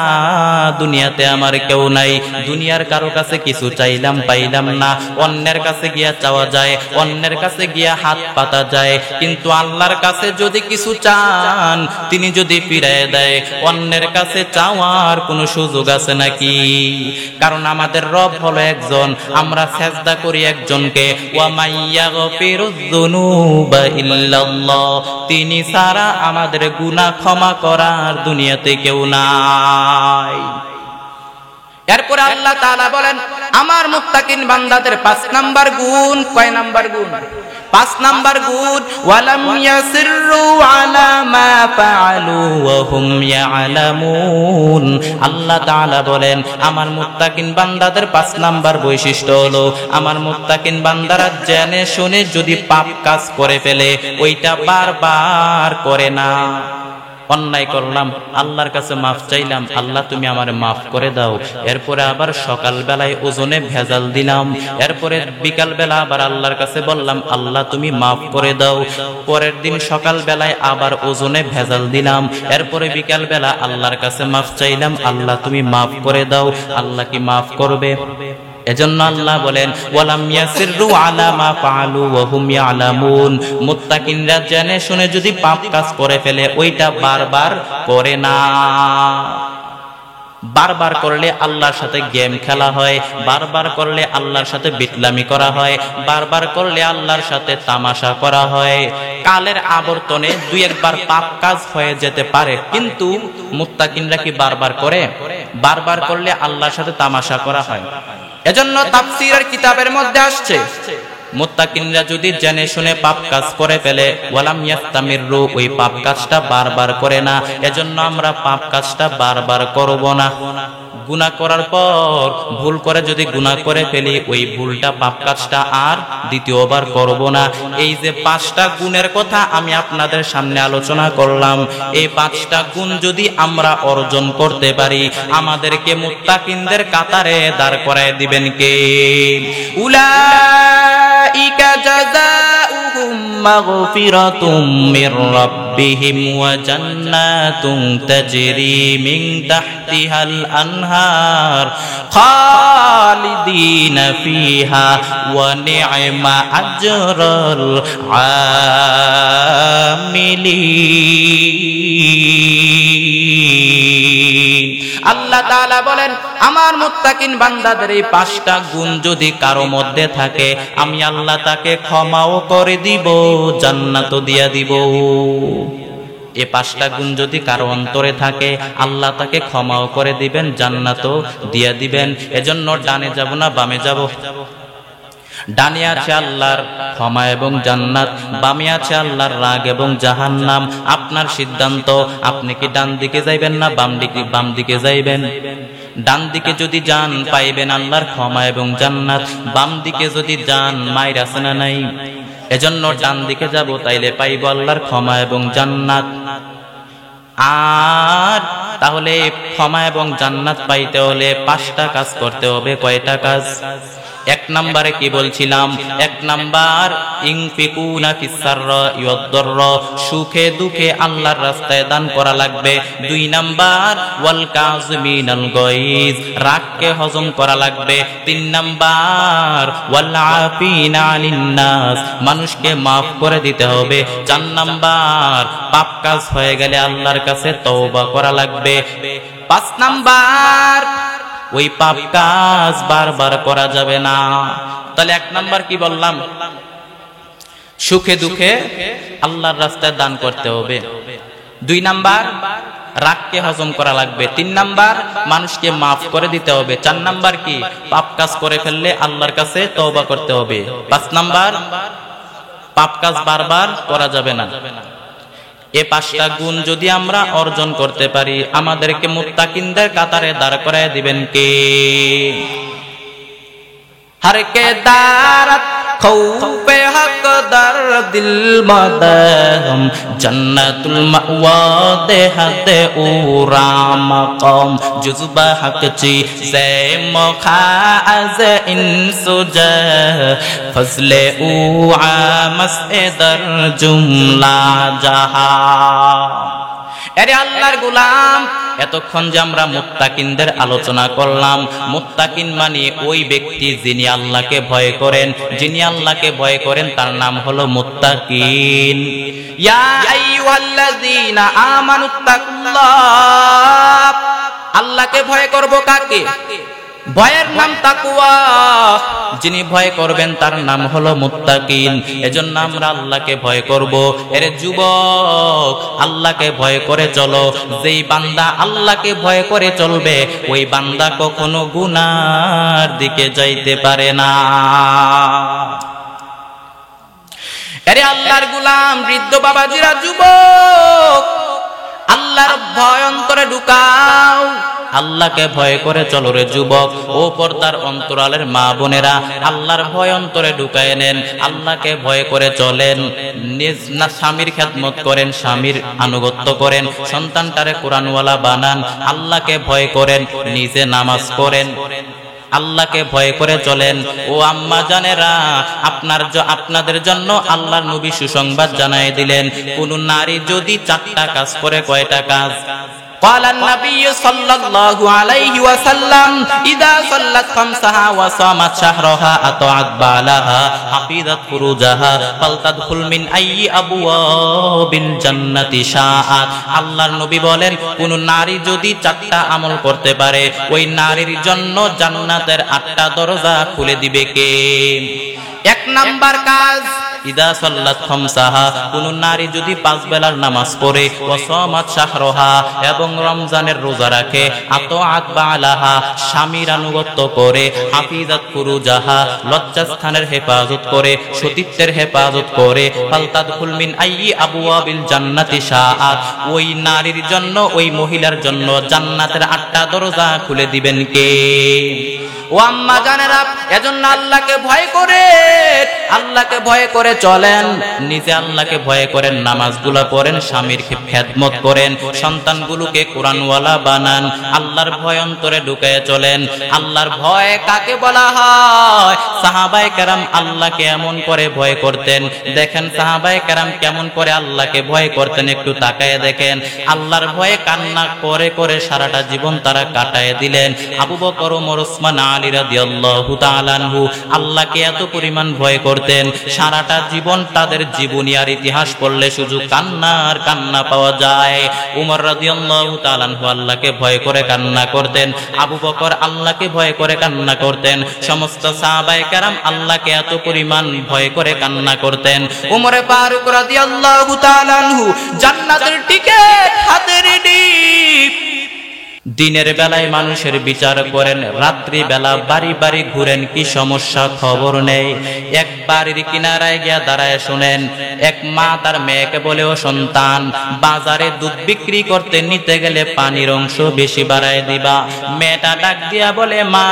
দুনিয়াতে আমার কেউ নাই। দুনিয়ার কারো কাছে কিছু চাইলাম, পাইলাম না, অন্যের কাছে গিয়া চাওয়া যায়, অন্যের কাছে গিয়া হাত পাতা যায়, কিন্তু আল্লাহর কাছে যদি কিছু চান, তিনি যদি ফিরায় দেয়, অন্যের কাছে চাওয়ার কোনো সুযোগ আছে নাকি? কারণ আমাদের রব হলো একজন, আমরা সিজদা করি একজনকে। ওয়া মাইয়াগফিরুয যুনুবা ইল্লাল্লাহ, তিনি ছাড়া আমাদের গুনাহ ক্ষমা করার দুনিয়াতে কেউ নাই। এরপরে আল্লাহ তাআলা বলেন আমার মুত্তাকিন বান্দাদের 5 নাম্বার গুণ। কয় নাম্বার গুণ? 5 নাম্বার গুণ, ওয়ালাম ইয়াসিররু আলা মা ফাআলু ওয়া হুম ইয়ালামুন। আল্লাহ তাআলা বলেন আমার মুত্তাকিন বান্দাদের 5 নাম্বার বৈশিষ্ট্য হলো আমার মুত্তাকিন বান্দারা জেনে শুনে যদি পাপ কাজ করে ফেলে ওইটা বারবার করে না। অন্যায় করলাম, আল্লাহর কাছে মাফ চাইলাম, আল্লাহ তুমি আমারে মাফ করে দাও। এরপরে আবার সকাল বেলায় ওজনে ভেজাল দিলাম, এরপরে বিকাল বেলা আবার আল্লাহর কাছে বললাম আল্লাহ তুমি মাফ করে দাও। পরের দিন সকাল বেলায় আবার ওজনে ভেজাল দিলাম, এরপরে বিকাল বেলা আল্লাহর কাছে মাফ চাইলাম, আল্লাহ তুমি মাফ করে দাও। আল্লাহ কি মাফ করবে? এজন্য আল্লাহ বলেন ওয়ালাম ইয়াসিররু আলা মা ফাআলু ওয়া হুম ইয়ালামুন। মুত্তাকিনরা জেনে শুনে যদি পাপ কাজ করে ফেলে ওইটা বারবার করে না। বারবার করলে আল্লাহর সাথে গেম খেলা হয়, বারবার করলে আল্লাহর সাথে বিটলামি করা হয়, বারবার করলে আল্লাহর সাথে তামাশা করা হয়। কালের আবর্তনে দুই একবার পাপ কাজ হয়ে যেতে পারে, কিন্তু মুত্তাকিনরা কি বারবার করে? বারবার করলে আল্লাহর সাথে তামাশা করা হয়। এজন্য তাফসীরের কিতাবের মধ্যে আসছে মুত্তাকিনরা যদি জেনে শুনে পাপ কাজ করে ফেলে ওয়ালাম ইয়াস্তামিরু, ওই পাপ কাজটা বারবার করে না। এজন্য আমরা পাপ কাজটা বারবার করব না। গুনাহ করার পর ভুল করে যদি গুনাহ করে ফেলি ওই ভুলটা পাপ কাজটা আর দ্বিতীয়বার করব না। এই যে 5টা গুণের কথা আমি আপনাদের সামনে আলোচনা করলাম, এই 5টা গুণ যদি আমরা অর্জন করতে পারি আমাদেরকে মুত্তাকিনদের কাতারে দাঁড় করায় দিবেন কে? উলাইকা জাযাউহুম মাগফিরাতুম মির রাব্বিহিম ওয়া জান্নাতুন তাজরি মিন তাহতিহাল আনহার খালিদিনা ফিহা ওয়া নি'মা আজরুল আমিলিন। আল্লাহ তাআলা বলেন আমার মুত্তাকিন বান্দাদের এই 5টা গুণ যদি কারো মধ্যে থাকে আমি আল্লাহ তাকে ক্ষমাও করে দিব, জান্নাতও দিয়া দিব। এই 5টা গুণ যদি কারো অন্তরে থাকে আল্লাহ তাকে ক্ষমাও করে দিবেন, জান্নাতও দিয়া দিবেন। এজন্য ডানে যাব না বামে যাব? ডানে আছে আল্লাহর ক্ষমা এবং জান্নাত, বামে আছে আল্লাহর রাগ এবং জাহান্নাম। আপনার সিদ্ধান্ত, আপনি কি ডান দিকে যাইবেন না বাম দিকে যাইবেন? ডান দিকে যদি যান পাইবেন আল্লাহর ক্ষমা এবং জান্নাত, বাম দিকে যদি যান মাইর আছে না নাই? এজন্য ডান দিকে যাব তাইলে পাইব আল্লাহর ক্ষমা এবং জান্নাত। আর তাহলে ক্ষমা এবং জান্নাত পাইতে হলে 5টা কাজ করতে হবে। কয়টা কাজ? 1 নম্বরে কি বলছিলাম? 1 নাম্বার ইনফিকুনা ফিস সাররা'i ওয়াদ দাররা, সুখে দুঃখে আল্লাহর রাস্তায় দান করা লাগবে। 2 নাম্বার ওয়াল কাযমিনাল গায়জ, রাগকে হজম করা লাগবে। 3 নাম্বার ওয়াল আফিনা আনিন নাস, মানুষকে maaf করে দিতে হবে। 4 নাম্বার পাপ কাজ হয়ে গেলে আল্লাহর কাছে তওবা করা লাগবে। 5 নাম্বার ওই পাপ কাজ বারবার করা যাবে না। তাহলে 1 নাম্বার কি বললাম? সুখে দুঃখে আল্লাহর রাস্তায় দান করতে হবে। 2 নাম্বার রাগকে হজম করা লাগবে। 3 নাম্বার মানুষকে মাফ করে দিতে হবে। 4 নাম্বার কি? পাপ কাজ করে ফেললে আল্লাহর কাছে তওবা করতে হবে। 5 নাম্বার পাপ কাজ বারবার করা যাবে না। এই 5টা গুণ যদি আমরা অর্জন করতে পারি আমাদেরকে মুত্তাকিনদের কাতারে দাঁড় করায় দিবেন কে? हर के दारत खौफे हक दर दिल मदहम जन्नतुल मअवा दे हद उरा मकाम जुज़बा हक ची से मखाज इंसुजा फजले उ आमस दर जुमला जहा। আরে আল্লাহর গোলাম, এতক্ষণ যে আমরা মুত্তাকিনদের আলোচনা করলাম, মুত্তাকিন মানে ওই ব্যক্তি যিনি আল্লাহকে ভয় করেন। যিনি আল্লাহকে ভয় করেন তার নাম হলো মুত্তাকিন। ইয়া আইয়ুহাল্লাযীনা আমানুত্তাকুল্লাহ, আল্লাহকে ভয় করব কাকে? ভয়ের নাম তাকওয়া। যিনি ভয় করবেন তার নাম হলো মুত্তাকিন। এজন্য আমরা আল্লাহকে ভয় করব। এর যুবক, আল্লাহকে ভয় করে চলো। যেই বান্দা আল্লাহকে ভয় করে চলবে, ওই বান্দা কখনো গুনার দিকে যাইতে পারে না। আরে আল্লাহর গোলাম, বৃদ্ধ বাবাজিরা, যুবক, আল্লাহর ভয় অন্তরে ঢুকাও। আল্লাহকে ভয় করে চলো রে যুবক। ও পর্দার অন্তরালের মা বোনেরা, আল্লাহর ভয় অন্তরে ঢুকায় নেন। আল্লাহকে ভয় করে চলেন। নিজ না স্বামীর খেদমত করেন, স্বামীর আনুগত্য করেন, সন্তানটারে কোরআনওয়ালা বানান। আল্লাহকে ভয় করেন, নিজে নামাজ পড়েন, আল্লাহকে ভয় করে চলেন। ও আম্মা জানেরা, আপনাদের জন্য আল্লাহর নবী সুসংবাদ জানাই দিলেন, কোন নারী যদি 4টা কাজ করে, কয়টা কাজ? قال النبي صلى الله عليه وسلم إذا صلت خمسها وصامت شهرها أطاعت بعلها حفظت فروجها فلتدخل من أي أبواب الجنة شاءت। আল্লাহর নবী বলেন, কোন নারী যদি 4টা আমল করতে পারে, ওই নারীর জন্য জান্নাতের 8টা দরজা খুলে দিবে কে? 1 নাম্বার কাজ, ইদা সাল্লাত খামসাহা, কোন নারী যদি 5 বেলার নামাজ পড়ে, ওয়াসামাত শাহরহা, এবং রমজানের রোজা রাখে, আতাআত বালাহা, স্বামীর আনুগত্য করে, হাফিজাত ফুরুজাহা, লজ্জাস্থানের হেফাজত করে, সতীত্বের হেফাজত করে, ফালতাদখুল মিন আইয়ি আবওয়াবিল জান্নাতি শাআত, ওই নারীর জন্য, ওই মহিলার জন্য জান্নাতের 8টা দরজা খুলে দিবেন কে? ও আম্মা জানেরা, এজন্য আল্লাহকে ভয় করে, আল্লাহকে ভয় করে চলেন। নিজে আল্লাহকে ভয় করেন, নামাজগুলো পড়েন, স্বামীর খেদমত করেন, সন্তানগুলোকে কোরআনওয়ালা বানান। আল্লাহর ভয় অন্তরে ঢুকায় চলেন। আল্লাহর ভয় কাকে বলা হয়? সাহাবায়ে কেরাম আল্লাহকে এমন করে ভয় করতেন। দেখেন সাহাবায়ে কেরাম কেমন করে আল্লাহকে ভয় করতেন, একটু তাকায় দেখেন। আল্লাহর ভয়ে কান্না করে করে সারাটা জীবন তারা কাটায় দিলেন। আবু বকর, ওমর, ওসমান, আলী রাদিয়াল্লাহু তাআলা আনহু আল্লাহকে এত পরিমাণ ভয় করতেন, সারাটা জীবন তাদের জীবনী আর ইতিহাস পড়লে শুধু কান্নার কান্না পাওয়া যায়। উমর রাদিয়াল্লাহু তাআলা আনহু আল্লাহকে ভয় করে কান্না করতেন। আবু বকর আল্লাহকে ভয় করে কান্না করতেন। সমস্ত সাহাবায়ে কেরাম আল্লাহকে এত পরিমাণ ভয় করে কান্না করতেন। উমরে ফারুক রাদিয়াল্লাহু তাআলা আনহু জান্নাতের টিকেট হাতে রেডি। দিনের বেলায় মানুষের বিচার করেন, রাত্রি বেলা বাড়ি বাড়ি ঘুরেন, কি সমস্যা খবর নেই। এক বাড়ির কিনারায় গিয়া দাঁড়ায় শুনেন, এক মা তার মেয়েকে বলে, ও সন্তান, বাজারে দুধ বিক্রি করতে নিতে গেলে পানির অংশ বেশি বাড়ায় দিবা। মেয়েটা ডাক দিয়া বলে, মা,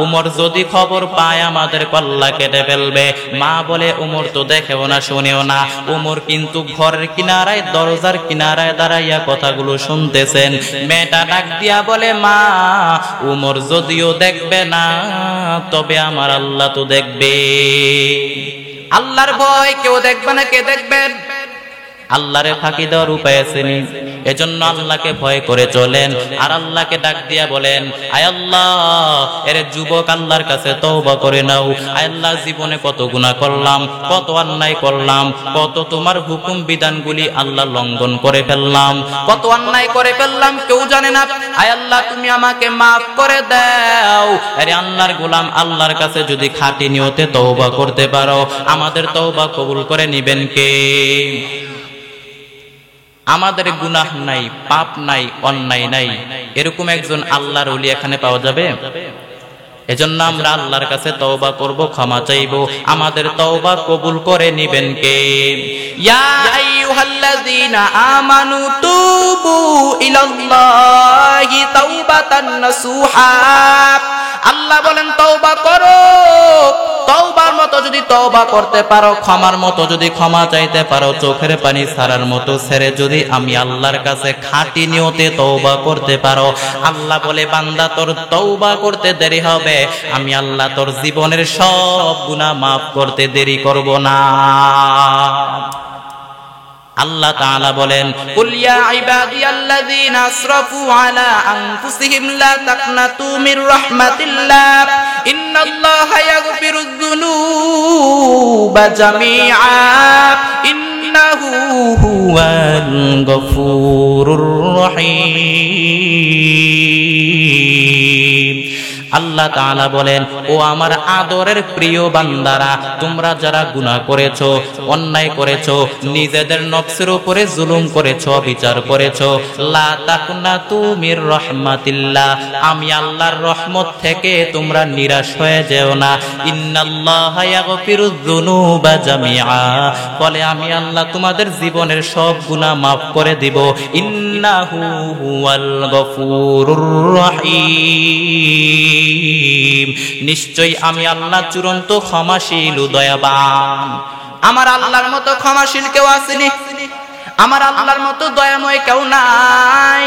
উমর যদি খবর পায় আমাদের কল্লা কেটে ফেলবে। মা বলে, উমর তো দেখেও না, শুনেও না। উমর কিন্তু ঘরের কিনারায়, দরজার কিনারায় দাঁড়াইয়া কথাগুলো শুনতেছেন। মেয়েটা ডাক দিয়া বলে, মা, উমর যদিও দেখবে না, তবে আমার আল্লাহ তো দেখবে। আল্লাহর ভয় কেউ দেখবে না, কে দেখবেন? আল্লাহরে ফাঁকি দেওয়ার উপায় আসেনি। এজন্য আল্লাহকে ভয় করে চলেন। আর আল্লাহকে ডাক দিয়া বলেন, আয় আল্লাহ, এর যুবক আল্লাহর কাছে তওবা করে নাও। আয় আল্লাহ, জীবনে কত গুনাহ করলাম, কত অন্যায় করলাম, কত তোমার হুকুম বিধানগুলি আল্লাহ লঙ্ঘন করে ফেললাম, কত অন্যায় করে ফেললাম, কেউ জানে না। আয় আল্লাহ, তুমি আমাকে মাফ করে দাও। আরে আল্লাহর গোলাম, আল্লাহর কাছে যদি খাঁটি নিয়তে তওবা করতে পারো, আমাদের তওবা কবুল করে নিবেন কে? আমাদের গুনাহ নাই, পাপ নাই, অন্যায় নাই, এরকম একজন আল্লাহর ওলি এখানে পাওয়া যাবে? এজন্য আমরা আল্লাহর কাছে তওবা করব, ক্ষমা চাইব, আমাদের তওবা কবুল করে নিবেন কে? ইয়া আইয়ুহাল্লাযীনা আমানু তুবু ইলাল্লাহি তাওবাতান নাসুহা। আল্লাহ বলেন তওবা করো। তওবার মতো যদি তওবা করতে পারো, ক্ষমার মতো যদি ক্ষমা চাইতে পারো, চোখের পানি ছাড়ার মতো ছেড়ে যদি আমি আল্লাহর কাছে খাঁটি নিয়তে তওবা করতে পারো, আল্লাহ বলে, বান্দা তোর তওবা করতে দেরি হবে, আমি আল্লাহ তোর জীবনের সব গুনাহ মাফ করতে দেরি করব না। আল্লাহ তাআলা বলেন, কুল ইয়া ইবাদিয়াল্লাযীনা আসরাফু আলা আনফুসিহিম লা তাকনাতু মির রাহমাতিল্লাহ ইন্নাল্লাহা ইয়াগফিরুয যুনুবা জামিআ ইন্নাহু হুয়াল গফুরুর রহিম। আল্লাহ তাআলা বলেন, ও আমার আদরের প্রিয় বান্দারা, তোমরা যারা গুনাহ করেছো, অন্যায় করেছো, নিজেদের নফসের উপরে জুলুম করেছো, বিচার করেছো, লা তাকনাতু মির রাহমাতিল্লাহ, আমি আল্লাহর রহমত থেকে তোমরা নিরাশ হয়ে যেও না। ইন্নাল্লাহা ইয়াগফিরুয যুনুবা জামিআ, বলে আমি আল্লাহ তোমাদের জীবনের সব গুনাহ মাফ করে দিব। ইন্নাহু হুয়াল গফুরুর রহিম, নিশ্চয়ই আমি আল্লাহ চূড়ান্ত ক্ষমাশীল ও দয়াবান। আমার আল্লাহর মতো ক্ষমাশীল কেউ আসেনি, আমার আল্লাহর মতো দয়াময় কেউ নাই,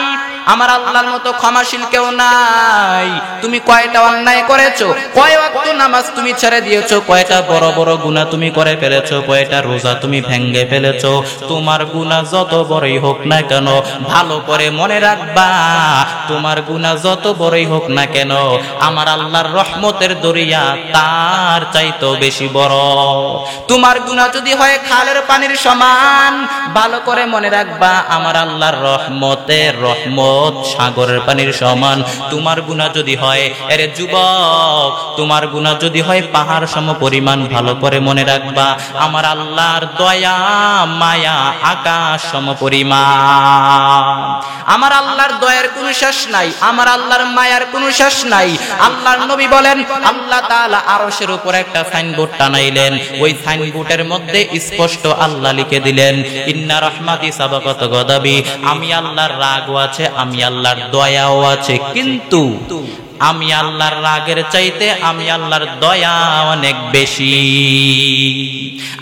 আমার আল্লাহর মতো ক্ষমাশীল কেউ নাই। তুমি কয়টা অন্যায় করেছো, কয় ওয়াক্ত নামাজ তুমি ছেড়ে দিয়েছো, কয়টা বড় বড় গুনাহ তুমি করে ফেলেছো, কয়টা রোজা তুমি ভেঙে ফেলেছো। তোমার গুনাহ যত বড়ই হোক না কেন, ভালো করে মনে রাখবা, তোমার গুনাহ যত বড়ই হোক না কেন, আমার আল্লাহর রহমতের দরিয়া তার চাইতো বেশি বড়। তোমার গুনাহ যদি হয় খালের পানির সমান, ভালো করে মনে রাখবা, আমার আল্লাহর রহমতের রহমত সাগরের পানির সমান। তোমার গুনাহ যদি হয়, আরে যুবক, তোমার গুনাহ যদি হয় পাহাড় সম পরিমাণ, ভালো করে মনে রাখবা, আমার আল্লাহর দয়া মায়া আকাশ সম পরিমাণ। আমার আল্লাহর দয়ার কোনো শেষ নাই, আমার আল্লাহর মায়ার কোনো শেষ নাই। আল্লাহর নবী বলেন, আল্লাহ তাআলা আরশের উপর একটা সাইনবোর্ড টানাইলেন, ওই সাইনবোর্ডের মধ্যে স্পষ্ট আল্লাহ লিখে দিলেন, ইন্না রাহমাতি সাবাকাত গদাবি, আমি আল্লাহর রাগও আছে, আমি আল্লাহর দয়াও আছে, কিন্তু আমি আল্লাহর রাগের চাইতে আমি আল্লাহর দয়া অনেক বেশি।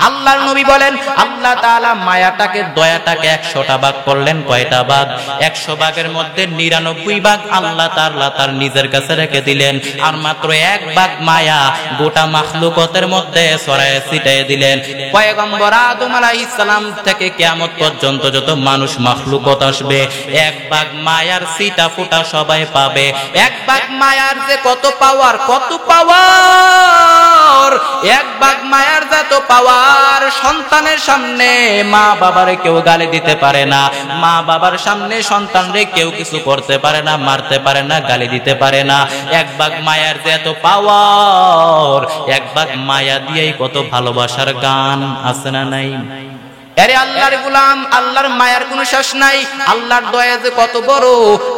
আল্লাহর নবী বলেন, আল্লাহ তাআলা মায়াটাকে দয়াটাকে 100টা ভাগ করলেন। কয়টা ভাগ? 100 ভাগের মধ্যে 99 ভাগ আল্লাহ তাআলা তার নিজের কাছে রেখে দিলেন, আর মাত্র 1 ভাগ মায়া গোটা মাখলুকতের মধ্যে ছড়ায় ছিটিয়ে দিলেন। পয়গম্বর আদম আলাইহিস সালাম থেকে কিয়ামত পর্যন্ত যত মানুষ মাখলুকত আসবে, 1 ভাগ মায়ার ছিটা ফোঁটা সবাই পাবে। 1 ভাগ মায়ার যে কত পাওয়ার, কত পাওয়ার! 1 ভাগ মায়ার যত পাওয়ার, সন্তানের সামনে মা বাবারে কেউ গালি দিতে পারে না, মা বাবার সামনে সন্তানরে কেউ কিছু করতে পারে না, মারতে পারে না, গালি দিতে পারে না। 1 ভাগ মায়ার যে এত পাওয়ার, 1 ভাগ মায়া দিয়েই কত ভালোবাসার গান আছে না নাই? আরে আল্লাহর গোলাম, আল্লাহর মায়ার কোনো শেষ নাই। আল্লাহর দয়া যে কত বড়,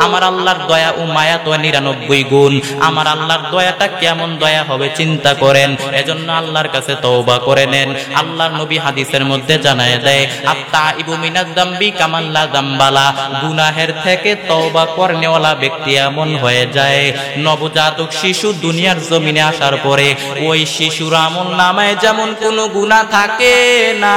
আমার আল্লাহর দয়া ও মায়া তো 99 গুণ। আমার আল্লাহর দয়াটা কেমন দয়া হবে চিন্তা করেন। এজন্য আল্লাহর কাছে তওবা করে নেন। আল্লাহর নবী হাদিসের মধ্যে জানায় দেয়, আত-তাইবু মিনাজ যামবি কামান লা যামবালা, গুনাহের থেকে তওবা করনেওয়ালা ব্যক্তি এমন হয়ে যায়, নবজাতক শিশু দুনিয়ার জমিনে আসার পরে ওই শিশুর আমলনামায় যেমন কোনো গুনাহ থাকে না,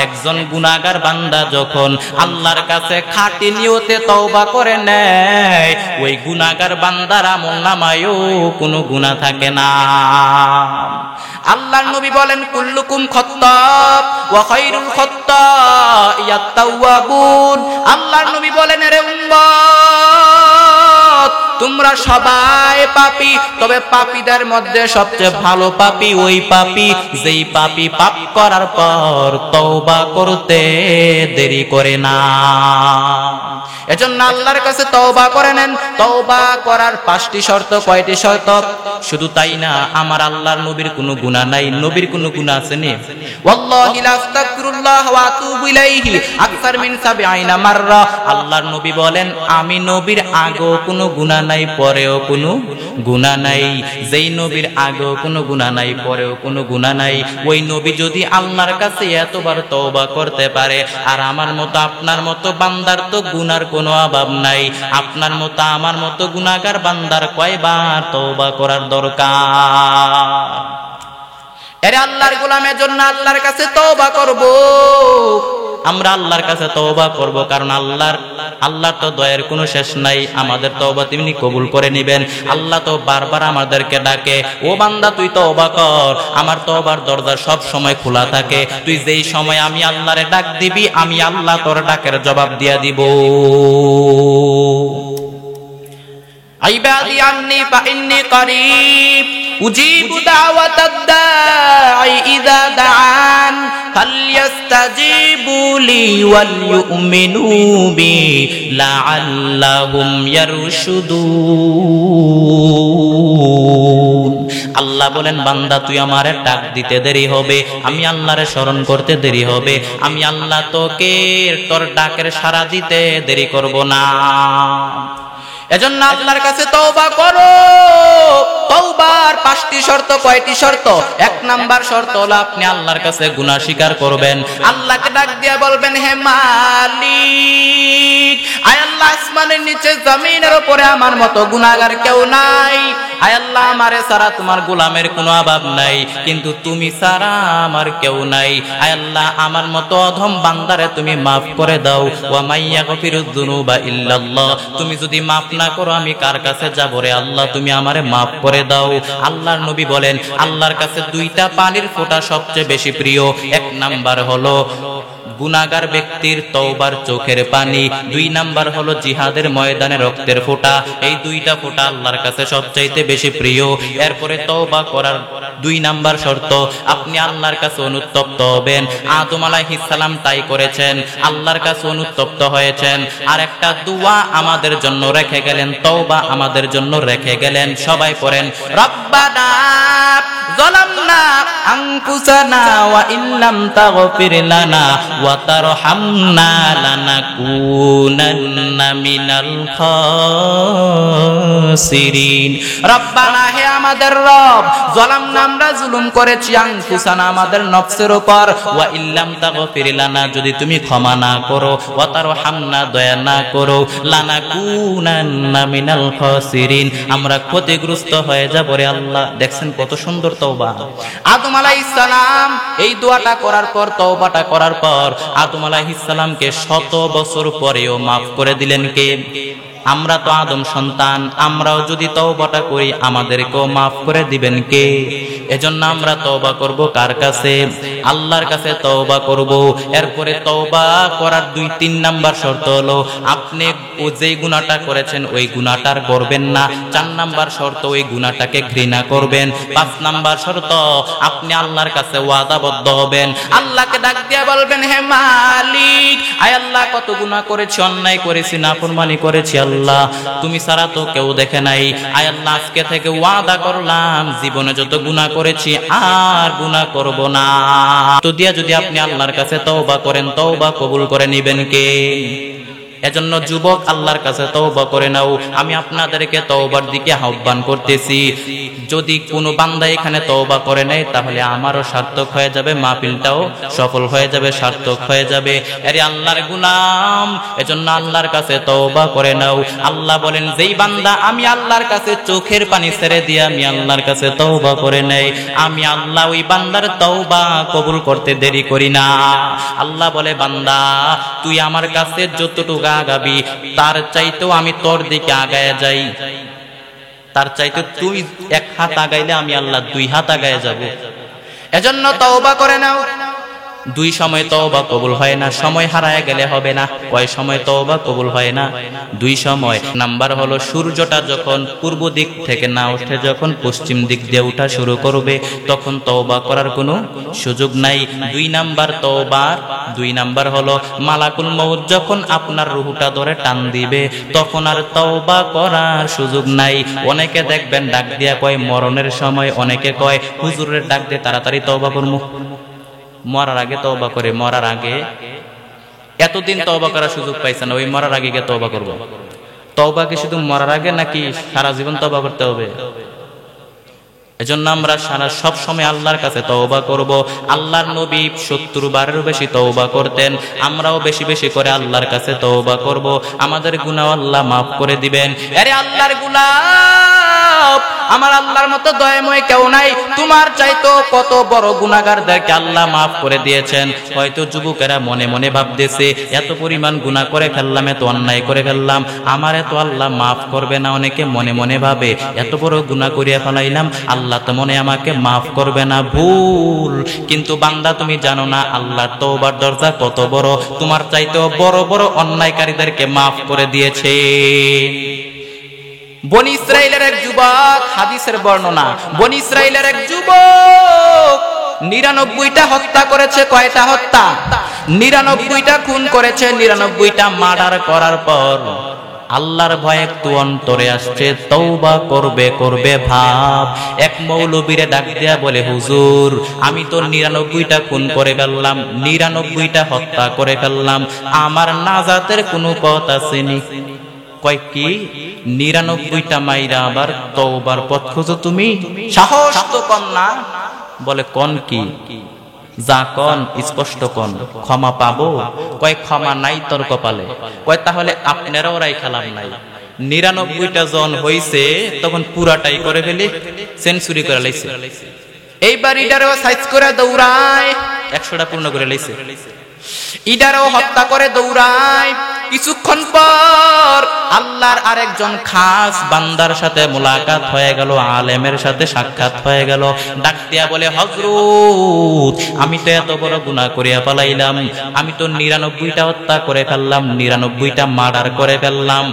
একজন গুনাহগার বান্দা যখন আল্লাহর কাছে খাঁটি নিয়তে তওবা করে নেয়, ওই গুনাহগার বান্দার আমলনামায়ও কোনো গুনাহ থাকে না। আল্লাহর নবী বলেন, কুল্লুকুম খাত্তাব ওয়া খায়রুল খাত্তাইয়াত তাওয়াবুন। আল্লাহর নবী বলেন, আরে উম্মত, তোমরা সবাই পাপী, তবে পাপীদের মধ্যে সবচেয়ে ভালো পাপী ওই পাপী যেই পাপী পাপ করার পর তওবা করতে দেরি করে না। এজন্য আল্লাহর কাছে তওবা করে নেন। তওবা করার 5টি শর্ত। কয়টি শর্ত? শুধু তাই না, আমার আল্লাহর নবীর কোনো গুনাহ নাই। নবীর কোনো গুনাহ আছে নি? ওয়াল্লাহি লা আস্তাগফিরুল্লাহ ওয়া আতুবু ইলাইহি আকসার মিন 70 মাররা। আল্লাহর নবী বলেন, আমি নবীর আগেও কোনো গুনাহ নাই, পরেও কোনো গুনাহ নাই। যেই নবীর আগেও কোনো গুনাহ নাই, পরেও কোনো গুনাহ নাই, ওই নবী যদি আল্লাহর কাছে এতবার তওবা করতে পারে, আর আমার মতো আপনার মতো বান্দার তো গুনার কোনো অভাব নাই, আপনার মতো আমার মতো গুনাহগার বান্দার কয়বার তওবা করার দরকার? এর আল্লাহর গোলামের জন্য আল্লাহর কাছে তওবা করব। আমরা আল্লাহর কাছে তওবা করব, কারণ আল্লাহর তো দয়ার কোনো শেষ নাই। আমাদের তওবা তিনি কবুল করে নেবেন। আল্লাহ তো বারবার আমাদেরকে ডাকে, ও বান্দা তুই তওবা কর। আমার তওবার দরজা সব সময় খোলা থাকে। তুই যেই সময় আমি আল্লাহরে ডাক দিবি, আমি আল্লাহ তোর ডাকের জবাব দিয়া দিব। ইবাদি আন্নী ফাইন্নী করিব উজিবু দাওয়াতাদ দাঈ ইযা দাআন ফালইস্তাজিবু লি ওয়াল ইউমিনু বি লাআল্লাহুম ইয়ারশুদুন। আল্লাহ বলেন বান্দা তুই আমারে ডাক দিতে দেরি হবে, আমি আল্লাহরে স্মরণ করতে দেরি হবে, আমি আল্লাহ তোকে তোর ডাকের সাড়া দিতে দেরি করব না। এজন্য আল্লাহর কাছে তওবা করো। তওবার 5টি শর্ত। কয়টি শর্ত? 1 নাম্বার শর্ত হলো আপনি আল্লাহর কাছে গুনাহ স্বীকার করবেন, আল্লাহকে ডাক দিয়ে বলবেন হে মালিক, আয় আল্লাহ আসমানের নিচে জমিনের উপরে আমার মতো গুনাহগার কেউ নাই, আয় আল্লাহ আমারে ছাড়া তোমার গোলামের কোনো অভাব নাই, কিন্তু তুমি ছাড়া আমার কেউ নাই, আয় আল্লাহ আমার মতো অধম বান্দারে তুমি মাফ করে দাও। ওয়া মাইয়াগফিরুয যুনুবা ইল্লাল্লাহ, তুমি যদি মাফ না করো আমি কার কাছে যাব রে আল্লাহ, তুমি আমারে মাফ করে দাও। আল্লাহর নবী বলেন আল্লাহর কাছে 2টা পানির ফোঁটা সবচেয়ে বেশি প্রিয়। 1 নাম্বার হলো গুনাহগার ব্যক্তির তওবার চোখের পানি, 2 নাম্বার হলো জিহাদের ময়দানে রক্তের ফোঁটা। এই 2টা ফোঁটা আল্লাহর কাছে সবচাইতে বেশি প্রিয়। এরপরে তওবা করার 2 নাম্বার শর্ত, আপনি আল্লাহর কাছে অনুতপ্ত হবেন। আদম আলাইহিস সালাম তাই করেছেন, আল্লাহর কাছে অনুতপ্ত হয়েছেন। আর একটা দোয়া আমাদের জন্য রেখে গেলেন, তওবা আমাদের জন্য রেখে গেলেন। সবাই পড়েন, রব্বানা যালামনা আনফুসানা ওয়া ইল্লাম তাগফির লানা ওয়া তারহামনা লানাকুনান্না মিনাল খাসিরিন। রব্বানা, হে আমাদের রব, যালামনা আমরা জুলুম করেছি, আনফুসানা আমাদের নফসের উপর, ওয়া ইল্লাম তাগফির লানা যদি তুমি ক্ষমা না করো, ওয়া তারহামনা দয়া না করো, লানাকুনান্না মিনাল খাসিরিন আমরা ক্ষতিগ্রস্ত হয়ে যাব রে আল্লাহ। দেখছেন কত সুন্দর তওবা। আদম আলাইহিস সালাম এই দোয়াটা করার পর, তওবাটা করার পর আদম আলাইহিস সালামকে 100 বছর পরেও মাফ করে দিলেন কে? আমরা তো আদম সন্তান, আমরাও যদি তওবাটা করি আমাদেরকেও মাফ করে দিবেন কে? এজন্য আমরা তওবা করব কার কাছে? আল্লাহর কাছে তওবা করব। এরপরে তওবা করার 2-3 নাম্বার শর্ত হলো আপনি যেই গুনাহটা করেছেন ওই গুনাহটার করবেন না। 4 নাম্বার শর্ত ওই গুনাহটাকে ঘৃণা করবেন। 5 নাম্বার শর্ত আপনি আল্লাহর কাছে ওয়াদাবদ্ধ হবেন, আল্লাহকে ডাক দিয়ে বলবেন হে মালিক, আয় আল্লাহ কত গুনাহ করেছি, অন্যায় করেছি, নাফরমানি করেছি, আল্লাহ তুমি ছাড়া তো কেউ দেখে নাই, আয় আল্লাহ আজকে থেকে ওয়াদা করলাম জীবনে যত গুনাহ করেছি আর গুনাহ করব না। তো দিয়া যদি আপনি আল্লাহর কাছে তওবা করেন, তওবা কবুল করে নেবেন কে? এজন্য যুবক আল্লাহর কাছে তওবা করে নাও। আমি আপনাদেরকে তওবার দিকে আহ্বান করতেছি। যদি কোনো বান্দা এখানে তওবা করে নাই তাহলে আমারও সার্থক হয়ে যাবে, মাহফিলটাও সফল হয়ে যাবে, সার্থক হয়ে যাবে। আরে আল্লাহর গোলাম, এজন্য আল্লাহর কাছে তওবা করে নাও। আল্লাহ বলেন যেই বান্দা আমি আল্লাহর কাছে চোখের পানি ছেড়ে দিয়ে আমি আল্লাহর কাছে তওবা করে নেই, আমি আল্লাহ ওই বান্দার তওবা কবুল করতে দেরি করি না। আল্লাহ বলে বান্দা তুই আমার কাছে যতটুকু আগাবি তার চাইতেও আমি তোর দিকে আগায় যাই, তার চাইতে তুই 1 হাত আগাইলে আমি আল্লাহ 2 হাত আগায় যাব। এজন্য তওবা করে নাও। 2 সময় তওবা কবুল হয় না, সময় হারায় গেলে হবে না। কয় সময় তওবা কবুল হয় না? 2 সময়। নাম্বার হলো সূর্যটা যখন পূর্ব দিক থেকে না ওঠে, যখন পশ্চিম দিক দিয়ে ওঠা শুরু করবে তখন তওবা করার কোনো সুযোগ নাই। 2 নাম্বার তওবার 2 নাম্বার হলো মালাকুল মউত যখন আপনার রূহটা ধরে টান দিবে তখন আর তওবা করার সুযোগ নাই। অনেকে দেখবেন ডাক দিয়া কয় মরণের সময়, অনেকে কয় হুজুরের ডাক দিয়ে তাড়াতাড়ি তওবা করমু। মরার আগে তওবা করে, মরার আগে এতদিন তওবা করার সুযোগ পাইছেন, ওই মরার আগে গিয়ে তওবা করব। তওবা কি শুধু মরার আগে নাকি সারা জীবন তওবা করতে হবে? এজন্য আমরা সব সময় আল্লাহর কাছে তওবা করব। আল্লাহর নবী 70 বারেরও বেশি তওবা করতেন, আমরাও বেশি বেশি করে আল্লাহর কাছে তওবা করব। আমাদের গুনাহ আল্লাহ মাফ করে দিবেন। আরে আল্লাহর গোলাম, আমার আল্লাহর মতো দয়াময় কেউ নাই। তোমার চাইতো কত বড় গুনাহগারদেরকে আল্লাহ মাফ করে দিয়েছেন। হয়তো যুবকেরা মনে মনে ভাবতেছে এত পরিমাণ গুনাহ করে ফেললাম, এত অন্যায় করে ফেললাম, আমার এত আল্লাহ মাফ করবে না। অনেকে মনে মনে ভাবে এত বড় গুনাহ করিয়া ফেলাইলাম, আল্লাহ তো মনে আমাকে মাফ করবে না। ভুল। কিন্তু বান্দা তুমি জানো না আল্লাহর তওবার দরজা কত বড়, তোমার চাইতেও বড় বড় অন্যায়কারীদেরকে মাফ করে দিয়েছে। বনি ইসরাইলের এক যুবক, হাদিসের বর্ণনা, বনি ইসরাইলের এক যুবক 99টা হত্যা করেছে। কয়টা হত্যা? 99টা খুন করেছে। 99টা মার্ডার করার পর আল্লাহর ভয় একটু অন্তরে আসছে, তওবা করবে করবে ভাব। এক মৌলবীরে ডাক দেয়া বলে, হুজুর আমি তো 99টা খুন করে ফেললাম, 99টা হত্যা করে ফেললাম, আমার নাজাতের কোনো পথ আসেনি। কয় কি 99টা মাইরা আবার তওবার পথ খোঁজো তুমি? সাহস তো কম না। বলে কোন কি? যা কোন স্পষ্ট কোন, ক্ষমা পাবো? কয় ক্ষমা নাই তোর কপালে। কয় তাহলে আপনারাও রাই খেলাম নাই। 99টা জন হইছে তখন পুরাটাই করে ফেলি, সেঞ্চুরি করে লাইছে। এইবার ইডারও সাইজ করে দৌড়ায়, 100টা পূর্ণ করে লাইছে। ইডারও হত্যা করে দৌড়ায়। কিছুক্ষণ পর আল্লাহর আরেকজন খাস বান্দার সাথে মোলাকাত হয়ে গেল, আলেমের সাথে সাক্ষাৎ হয়ে গেল। ডাক দিয়া বলে, হযরত আমি তো এত বড় গুনাহ করিয়া ফেলাইলাম, আমি তো 99টা হত্যা করে ফেললাম, 99টা মার্ডার করে ফেললাম,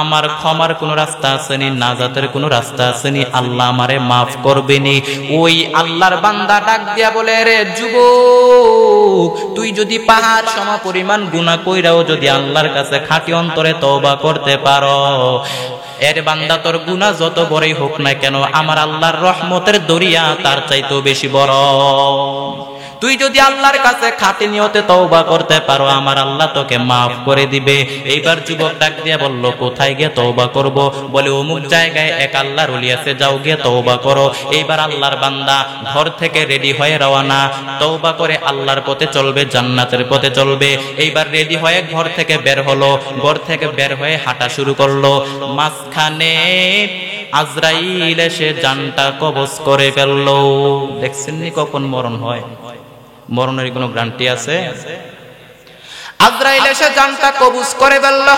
আমার ক্ষমার কোনো রাস্তা আসেনি, নাজাতের কোনো রাস্তা আসেনি, আল্লাহ আমারে মাফ করবেনি? ওই আল্লাহর বান্দা ডাক দিয়া বলে, রে যুবক, তুই যদি পাহাড় সম পরিমাণ গুনাহ কইরাও যদি আল্লাহর কাছে খাঁটি অন্তরে তওবা করতে পারো, এর বান্দা তোর গুনাহ যত বড়ই হোক না কেন, আমার আল্লাহর রহমতের দরিয়া তার চাইতেও বেশি বড়। তুই যদি আল্লাহর কাছে খাঁটি নিয়তে তওবা করতে পারো, আমার আল্লাহ তোকে মাফ করে দিবে। এইবার যুবক ডাক দিয়া বলল, কোথায় গিয়ে তওবা করব? বলে অমুক জায়গায় এক আল্লাহর ওলি আছে, যাও গিয়ে তওবা করো। এইবার আল্লাহর বান্দা ঘর থেকে রেডি হয়ে রওনা, তওবা করে আল্লাহর পথে চলবে, জান্নাতের পথে চলবে। এইবার রেডি হয়ে ঘর থেকে বের হলো, ঘর থেকে বের হয়ে হাঁটা শুরু করলো। মাঝখানে আজরাইল এসে জানটা কবজ করে ফেললো। দেখছেন নি কখন মরণ হয়? মরণের কোনো গ্যারান্টি আছে? আজরাইল এসে জানটা কবজ করে ফেলল।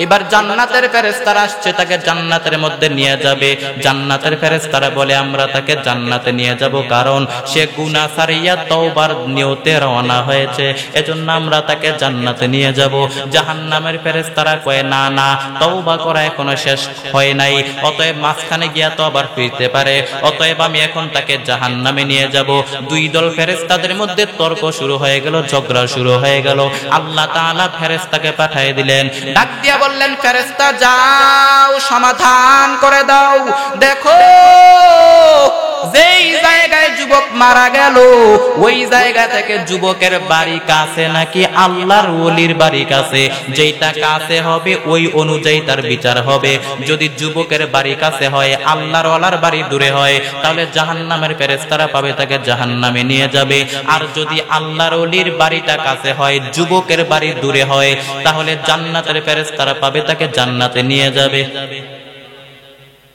এবার জান্নাতের ফেরেশতারা আসছে, তাকে জান্নাতের মধ্যে নিয়ে যাবে। জান্নাতের ফেরেশতারা বলে, আমরা তাকে জান্নাতে নিয়ে যাব, কারণ সে গুনাহ ছাড়িয়া তওবার নিয়তে রওনা হয়েছে, এজন্য আমরা তাকে জান্নাতে নিয়ে যাব। জাহান্নামের ফেরেশতারা কয়, না না, তওবা করা এখনো শেষ হয় নাই, অতএব মাঝখানে গিয়া তো আবার ফিরতে পারে, অতএব আমি এখন তাকে জাহান্নামে নিয়ে যাব। দুই দল ফেরেশতাদের মধ্যে তর্ক শুরু হয়ে গেল, ঝগড়া শুরু হয়ে গেল। আল্লাহ তাআলা ফেরেশতাকে পাঠিয়ে দিলেন, ডাক দিয়া বললেন, ফেরেশতা যাও সমাধান করে দাও। দেখো যেই জায়গায় যুবক মারা গেল, ওই জায়গা থেকে যুবকের বাড়ি কাছে নাকি আল্লাহর ওলির বাড়ি কাছে? যেটা কাছে হবে ওই অনুযায়ী তার বিচার হবে। যদি যুবকের বাড়ি কাছে হয়, আল্লাহর ওয়ালার বাড়ি দূরে হয়, তাহলে জাহান্নামের ফেরেশতারা পাবে তাকে জাহান্নামে নিয়ে যাবে। আর যদি আল্লাহর ওলির বাড়িটা কাছে হয়, যুবকের বাড়ি দূরে হয়, তাহলে জান্নাতের ফেরেশতারা পাবে তাকে জান্নাতে নিয়ে যাবে।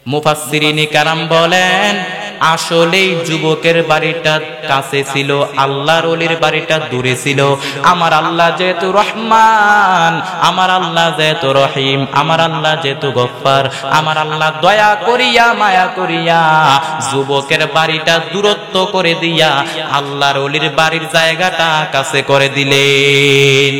মুফাসসিরিনে কেরাম বলেন, আসলেই যুবকের বাড়িটা কাছে ছিল, আল্লাহর ওলির বাড়িটা দূরে ছিল। আমার আল্লাহ যেহেতু রহমান, আমার আল্লাহ যেহেতু রহিম, আমার আল্লাহ যেহেতু গফফার, আমার আল্লাহ দয়া করিয়া মায়া করিয়া যুবকের বাড়িটা দূরত্ব করে দিয়া আল্লাহর ওলির বাড়ির জায়গাটা কাছে করে দিলেন।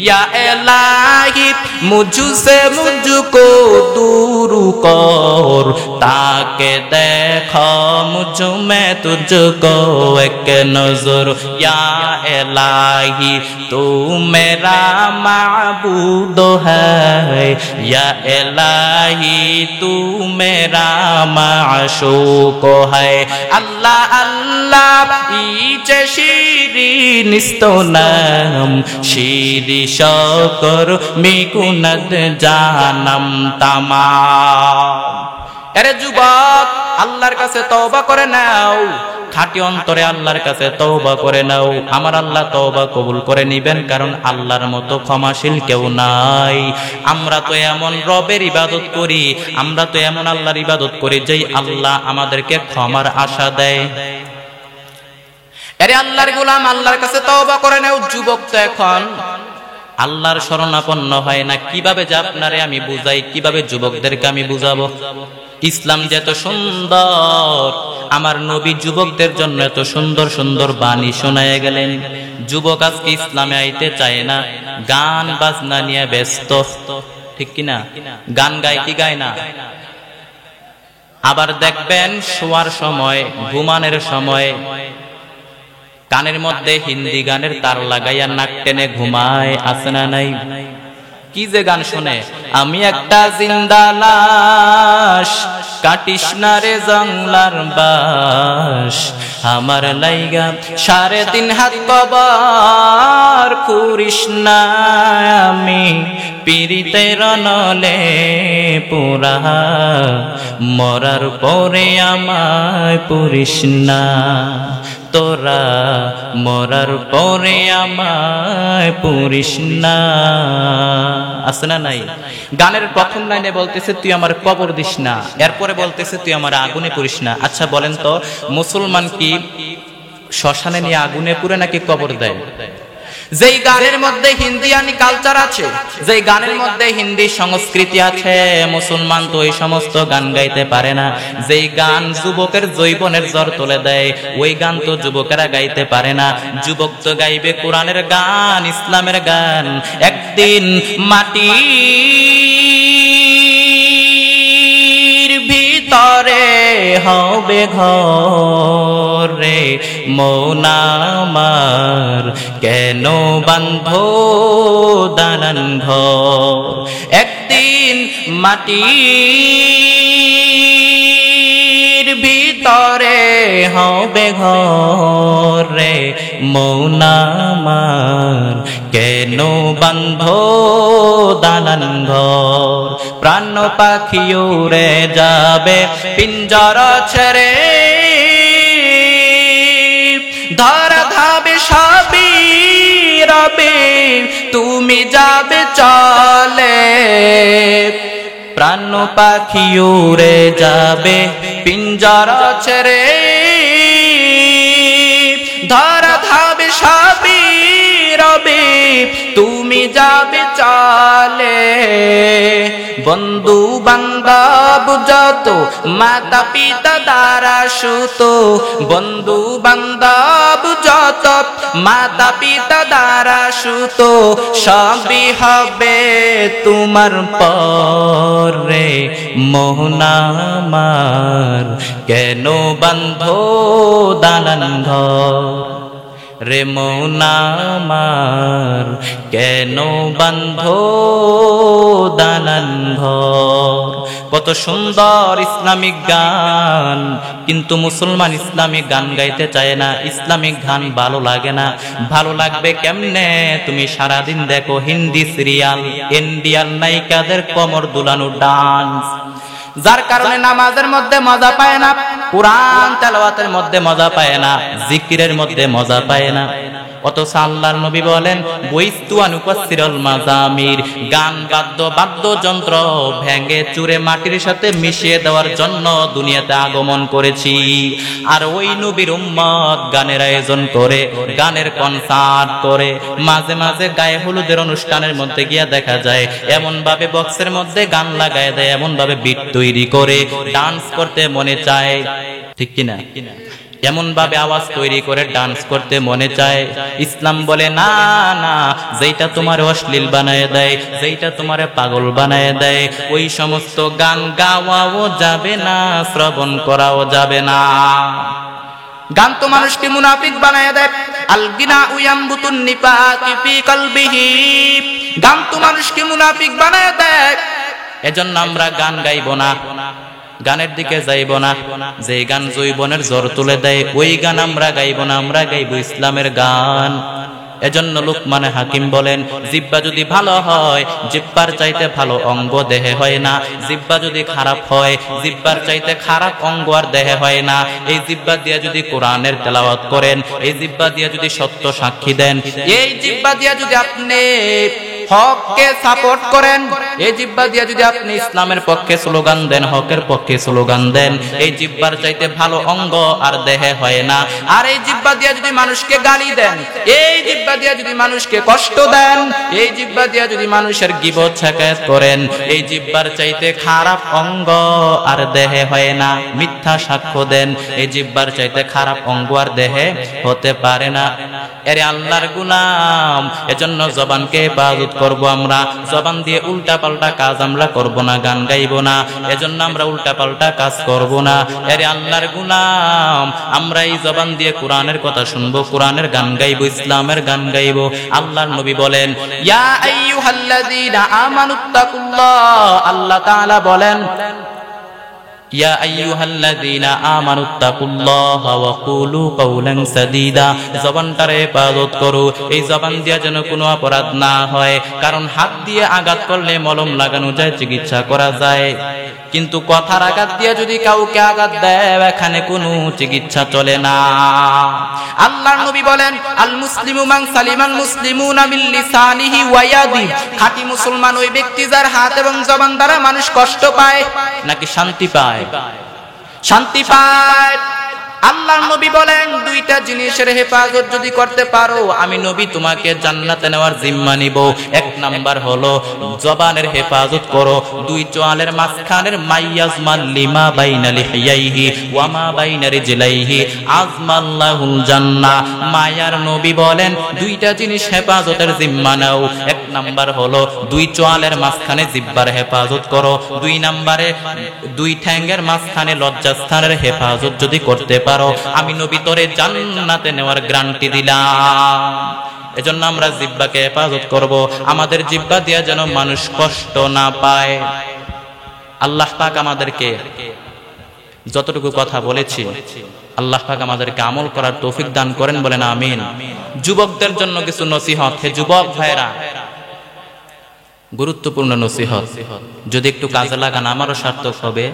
ইয়া ইলাহি মুঝসে মুঝকো দূর কর, তাকে দেখো मुझ में तुझको एक नजर, या इलाही तू मेरा माबूद है, या इलाही तू मेरा माशूक है। अल्लाह अल्लाह इचे शिरी निस्तो नाम, शिरी शकर मिकुनद जानम तमाम। अरे যুবক, আল্লাহর কাছে তওবা করে নাও, খাঁটি অন্তরে আল্লাহর কাছে তওবা করে নাও। আমার আল্লাহ তওবা কবুল করে নিবেন, কারণ আল্লাহর মতো ক্ষমাশীল কেউ নাই। আমরা তো এমন রবের ইবাদত করি, আমরা তো এমন আল্লাহর ইবাদত করি যেই আল্লাহ আমাদেরকে ক্ষমার আশা দেয়। আরে আল্লাহর গোলাম, আল্লাহর কাছে তওবা করে নাও। যুবক তো এখন আল্লাহর শরণাপন্ন হয় না। কিভাবে যে আপনারে আমি বুঝাই, কিভাবে যুবকদেরকে আমি বুঝাবো? ইসলাম যে এত সুন্দর, আমার নবী যুবকদের জন্য এত সুন্দর সুন্দর বাণী শোনায় গেলেন। যুবক আজকে ইসলামে আইতে চায় না, গান বাজনা নিয়ে ব্যস্ত, ঠিক কিনা? গান গায় কি গায় না? আবার দেখবেন শোয়ার সময়, ঘুমানোর সময় কানের মধ্যে হিন্দি গানের তার লাগাইয়া নাক টেনে ঘুমায়, আছে না নাই? কি যে গান শুনে, আমি একটা জিন্দা লাশ, কাটিস না রে জংলার বাস, আমার লাইগা 3.5 হাত কবর করিস না, আমি পীড়িতের নলে পোড়া, মরার পরে আমায় পুরিস না, তোরা মরার পরে আমায় পুরিস না। আছে না নাই? গানের প্রথম লাইনে বলতেছে তুই আমার কবর দিস না, এরপরে বলতেছে তুই আমার আগুনে পুরিস না। আচ্ছা বলেন তো, মুসলমান কি শ্মশানে নিয়ে আগুনে পুরে নাকি কবর দেয়? যেই গানের মধ্যে হিন্দিয়ানি কালচার আছে, যেই গানের মধ্যে হিন্দি সংস্কৃতি আছে, মুসলমান তো ওই সমস্ত গান গাইতে পারে না। যেই গান যুবকের যৌবনের জ্বর তুলে দেয়, ওই গান তো যুবকেরা গাইতে পারে না। যুবক তো গাইবে কোরআনের গান, ইসলামের গান। একদিন মাটির ভিতরে হবে ঘর রে মন আমার, কেন বাঁধো দালান ঘর। একদিন মাটির ভিতরে হবে ঘর রে মন আমার, কেন বাঁধো দালান ঘর। প্রাণ পাখি উড়ে যাবে পিঞ্জর ছেড়ে, ধরা ধাবে সবই রবে, তুমি যাবে চলে। প্রাণ পাখি উড়ে যাবে পিঞ্জর ছেড়ে, ধরা ধাবে সবই রবে, তুমি যাবে চলে। বন্ধু বান্ধব যত মাতা পিতা দ্বারা সুত, বন্ধু বান্ধব যত মাতা পিতা দ্বারা সুত, সবই হবে তোমার পরে মোহন আমার, কেন বাঁধো দালান ঘর রে মন আমার, কেন বাঁধো দালান ঘর। কত সুন্দর ইসলামিক গান, কিন্তু মুসলমান ইসলামিক গান গাইতে চায় না। ইসলামিক গান ভালো লাগে না। ভালো লাগবে কেমনে? তুমি সারাদিন দেখো হিন্দি সিরিয়াল, ইন্ডিয়ান নায়িকাদের কোমর দুলানো ডান্স, যার কারণে নামাজের মধ্যে মজা পায় না, কুরআন তেলাওয়াতের মধ্যে মজা পায় না, জিকিরের মধ্যে মজা পায় না। অথচ আল্লাহর নবী বলেন, বইস্তু আনুকাসিরুল মাজামির, গান বাদ্যযন্ত্র ভেঙে চুরে মাটির সাথে মিশিয়ে দেওয়ার জন্য দুনিয়াতে আগমন করেছি। আর ওই নবীর উম্মত গানের আয়োজন করে, গানের কনসার্ট করে, মাঝে মাঝে গায়ে হলুদের অনুষ্ঠানের মধ্যে গিয়া দেখা যায় এমন ভাবে বক্সের মধ্যে গান লাগায় দেয়, এমন ভাবে বিট তৈরি করে ডান্স করতে মনে চায়, ঠিক কিনা? এমন ভাবে আওয়াজ তৈরি করে ডান্স করতে মনে চায়। ইসলাম বলে না না, যেটা তোমার অশ্লীল বানায় দেয়, যেটা তোমার পাগল বানায় দেয়, ওই সমস্ত গান গাওয়াও যাবে না, শ্রবণ করাও যাবে না। গান তো মানুষকে মুনাফিক বানায় দেয়। আল গিনা ইয়ামবুতুন নিফাকি ফি কলবিহি, গান তো মানুষকে মুনাফিক বানায় দেয়। এজন্য আমরা গান গাইব না, গানের দিকে যাইব না। যে গান যৌবনের জ্বর তুলে দেয় ওই গান আমরা গাইব না, আমরা গাইব ইসলামের গান। এজন্য লুকমান হাকিম বলেন, জিহ্বা যদি ভালো হয়, জিহ্বার চাইতে ভালো অঙ্গ দেহে হয় না। জিহ্বা যদি খারাপ হয়, জিহ্বার চাইতে খারাপ অঙ্গ আর দেহে হয় না। এই জিহ্বা দিয়ে যদি কোরআনের তেলাওয়াত করেন, এই জিহ্বা দিয়ে যদি সত্য সাক্ষী দেন, এই জিহ্বা দিয়ে যদি আপনি হককে সাপোর্ট করেন, এই জিহ্বা দিয়ে যদি আপনি ইসলামের পক্ষে স্লোগান দেন, হকের পক্ষে স্লোগান দেন, এই জিহ্বার চাইতে ভালো অঙ্গ আর দেহে হয় না। আর এই জিহ্বা দিয়ে যদি মানুষকে গালি দেন, এই জিহ্বা দিয়ে যদি মানুষকে কষ্ট দেন, এই জিহ্বা দিয়ে যদি মানুষের গীবত শিকায়ত করেন, এই জিহ্বার চাইতে খারাপ অঙ্গ আর দেহে হয় না। মিথ্যা সাক্ষ্য দেন, এই জিহ্বার চাইতে খারাপ অঙ্গ আর দেহে হতে পারে না। এরে আল্লাহর গোলাম, এজন্য জবানকে হেফাজত করব আমরা। জবান দিয়ে উল্টা পাল্টা কাজ আমরা করব না, গান গাইব না, এজন্য আমরা উল্টা পাল্টা কাজ করব না। এরে আল্লাহর গোলাম, আমরা এই জবান দিয়ে কোরআনের কথা শুনবো, কোরআনের গান গাইব, ইসলামের গান গাইব। আল্লাহর নবী বলেন ইয়া আইয়ুহাল্লাযীনা আমানুত্তাকুল্লাহ, আল্লাহ তাআলা বলেন ইয়া আইয়ুহাল্লাযীনা আমানুত্তাকুল্লাহা ওয়া কুলু কাওলান সাদীদা। জবানটারে হেফাজত করো, এই জবান দিয়ে যেন কোনো অপরাধ না হয়। কারণ হাত দিয়ে আঘাত করলে মলম লাগানো যায়, চিকিৎসা করা যায়, কিন্তু কথার আঘাত দিয়ে যদি কাউকে আঘাত দেয় এখানে কোনো চিকিৎসা চলে না। আল্লাহর নবী বলেন আল মুসলিমু মান সালিমাল মুসলিমুনা মিন লিসানিহি ওয়া ইয়াদিহি। খাঁটি মুসলমান ওই ব্যক্তি যার হাত এবং জবান দ্বারা মানুষ কষ্ট পায় নাকি শান্তি পায়? শান্তি পায়। আল্লাহর নবী বলেন দুইটা জিনিসের হেফাজত যদি করতে পারো আমি নবী তোমাকে জান্নাতে নেওয়ার জিম্মা নিব। এক নাম্বার হলো জবানের হেফাজত করো, দুই চোয়ালের মাঝখানের মাইয়াজমাল লিমা বাইনা লিহিয়াইহি ওয়া মা বাইনা রিজলাইহি আজমাল্লাহুল জান্নাহ। মায়ার নবী বলেন দুইটা জিনিস হেফাজতের জিম্মা নাও। এক নাম্বার হলো দুই চোয়ালের মাঝখানে জিহ্বার হেফাজত করো, দুই নাম্বারে দুই ঠ্যাঙ্গের মাঝখানে লজ্জাস্থানের হেফাজত যদি করতে আমি নবী তোরে জান্নাতে নেওয়ার গ্যারান্টি দিলাম। এজন্য আমরা জিহ্বাকে হেফাজত করব, আমাদের জিহ্বা দিয়ে যেন মানুষ কষ্ট না পায়। আল্লাহ পাক আমাদেরকে যতটুকু কথা বলেছি আল্লাহ পাক আমাদেরকে আমল করার তৌফিক দান করেন, বলেন আমিন। যুবকদের জন্য কিছু নসিহত। হে যুবক ভাইরা, গুরুত্বপূর্ণ নসিহত, যদি একটু কাজে লাগান আমারও সার্থক হবে,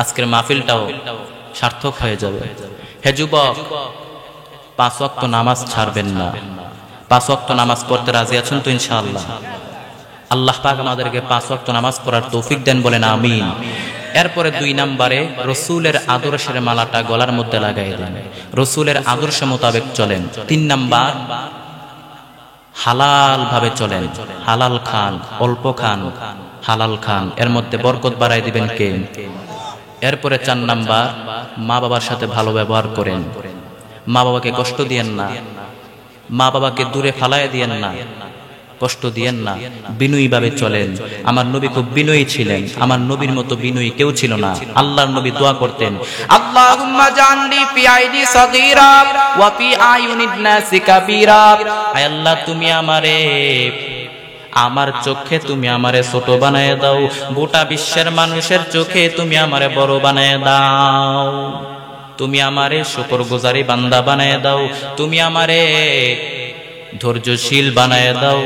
আজকের মাহফিলটাও সার্থক হয়ে যাবে। হে যুবক, 5 ওয়াক্ত নামাজ ছাড়বেন না। 5 ওয়াক্ত নামাজ পড়তে রাজি আছেন তো ইনশাআল্লাহ? আল্লাহ পাক আমাদেরকে 5 ওয়াক্ত নামাজ পড়ার তৌফিক দেন, বলেন আমিন। এরপরে 2 নম্বরে রসুলের আদর্শের মালাটা গলার মধ্যে লাগাই দেন, রসুলের আদর্শ মোতাবেক চলেন। 3 নাম্বার হালাল ভাবে চলেন, হালাল খান, অল্প খান, হালাল খান, এর মধ্যে বরকত বাড়াই দিবেন কে? এরপরে 4 নাম্বার মা বাবার সাথে ভালো ব্যবহার করেন, মা বাবাকে কষ্ট দিয়েন না, মা বাবাকে দূরে ফালায় দিয়েন না, কষ্ট দিয়েন না, বিনয়ী ভাবে চলেন। আমার নবী খুব বিনয়ী ছিলেন, আমার নবীর মতো বিনয়ী কেউ ছিল না। আল্লাহর নবী দোয়া করতেন আল্লাহুম্মা জাআলনি ফি আইনি সাগীরা ওয়া ফি আয়ুনিন নাসি কাবীরা। আয় আল্লাহ, তুমি আমারে আমার চোখে তুমি আমারে ছোট বানায় দাও, গোটা বিশ্বের মানুষের চোখে তুমি আমারে বড় বানায় দাও, তুমি আমারে শুকরগুজারি বান্দা বানায় দাও, তুমি আমারে ধৈর্যশীল বানায় দাও।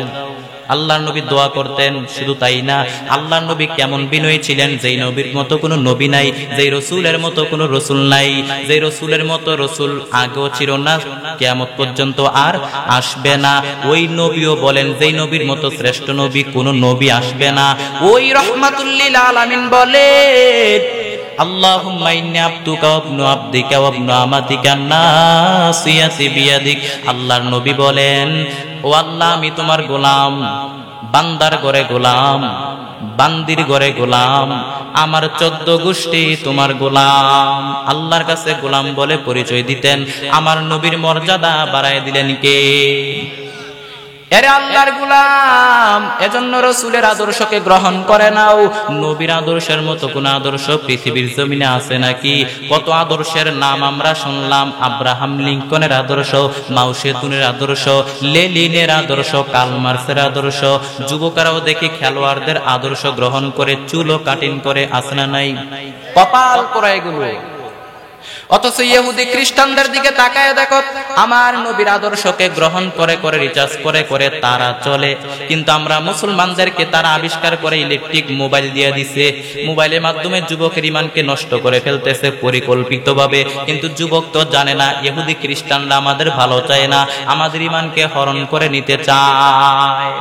আল্লাহর নবী দোয়া করতেন। শুধু তাই না, আল্লাহর নবী কেমন বিনয়ী ছিলেন, যেই নবীর মতো কোনো নবী নাই, যেই রসুলের মতো কোনো রসুল নাই, যেই রসুলের মতো রসুল আগেও ছিল না, কিয়ামত পর্যন্ত আর আসবে না। ওই নবীও বলেন যেই নবীর মতো শ্রেষ্ঠ নবী কোনো নবী আসবে না। ওই রাহমাতুল লিল আলামিন বলেন আল্লাহুম্মা ইন্নী আবদুকা ওয়া ইবনু আবদিকা ওয়া ইবনু আমাতিকা নাসিয়াতি বিয়াদিক। আল্লাহর নবী বলেন, ও আল্লাহ, আমি তোমার গোলাম, বান্দার ঘরে গোলাম, বান্দির ঘরে গোলাম, আমার 14 গোষ্ঠী তোমার গোলাম। আল্লাহর কাছে গোলাম বলে পরিচয় দিতেন। আমার নবীর মর্যাদা বাড়ায় দিলেন কে? এরে আল্লাহর গোলাম। এজন্য রাসূলের আদর্শকে গ্রহণ করে নাও। নবীর আদর্শের মতো কোন আদর্শ পৃথিবীর জমিনে আছে নাকি? কত আদর্শের নাম আমরা শুনলাম। আব্রাহাম লিঙ্কনের আদর্শ, মাও সেতুনের আদর্শ, লেনিনের আদর্শ, কার্ল মার্ক্সের আদর্শ। যুবকরাও দেখি খেলোয়াড়দের আদর্শ গ্রহণ করে চুলও কাটিং করে, আছে না নাই? কপাল পোড়া এগুলো। অথচ ইহুদি খ্রিস্টানদের দিকে তাকায় দেখো, আমার নবীর আদর্শকে গ্রহণ করে করে রিচার্জ করে করে তারা চলে। কিন্তু আমরা মুসলমানদেরকে তারা আবিষ্কার করে ইলেকট্রিক মোবাইল দিয়ে দিছে। মোবাইলের মাধ্যমে যুবকের ঈমানকে নষ্ট করে ফেলতেছে পরিকল্পিতভাবে। কিন্তু যুবক তো জানে না ইহুদি খ্রিস্টানরা আমাদের ভালো চায় না, আমাদের ঈমানকে হরণ করে নিতে চায়।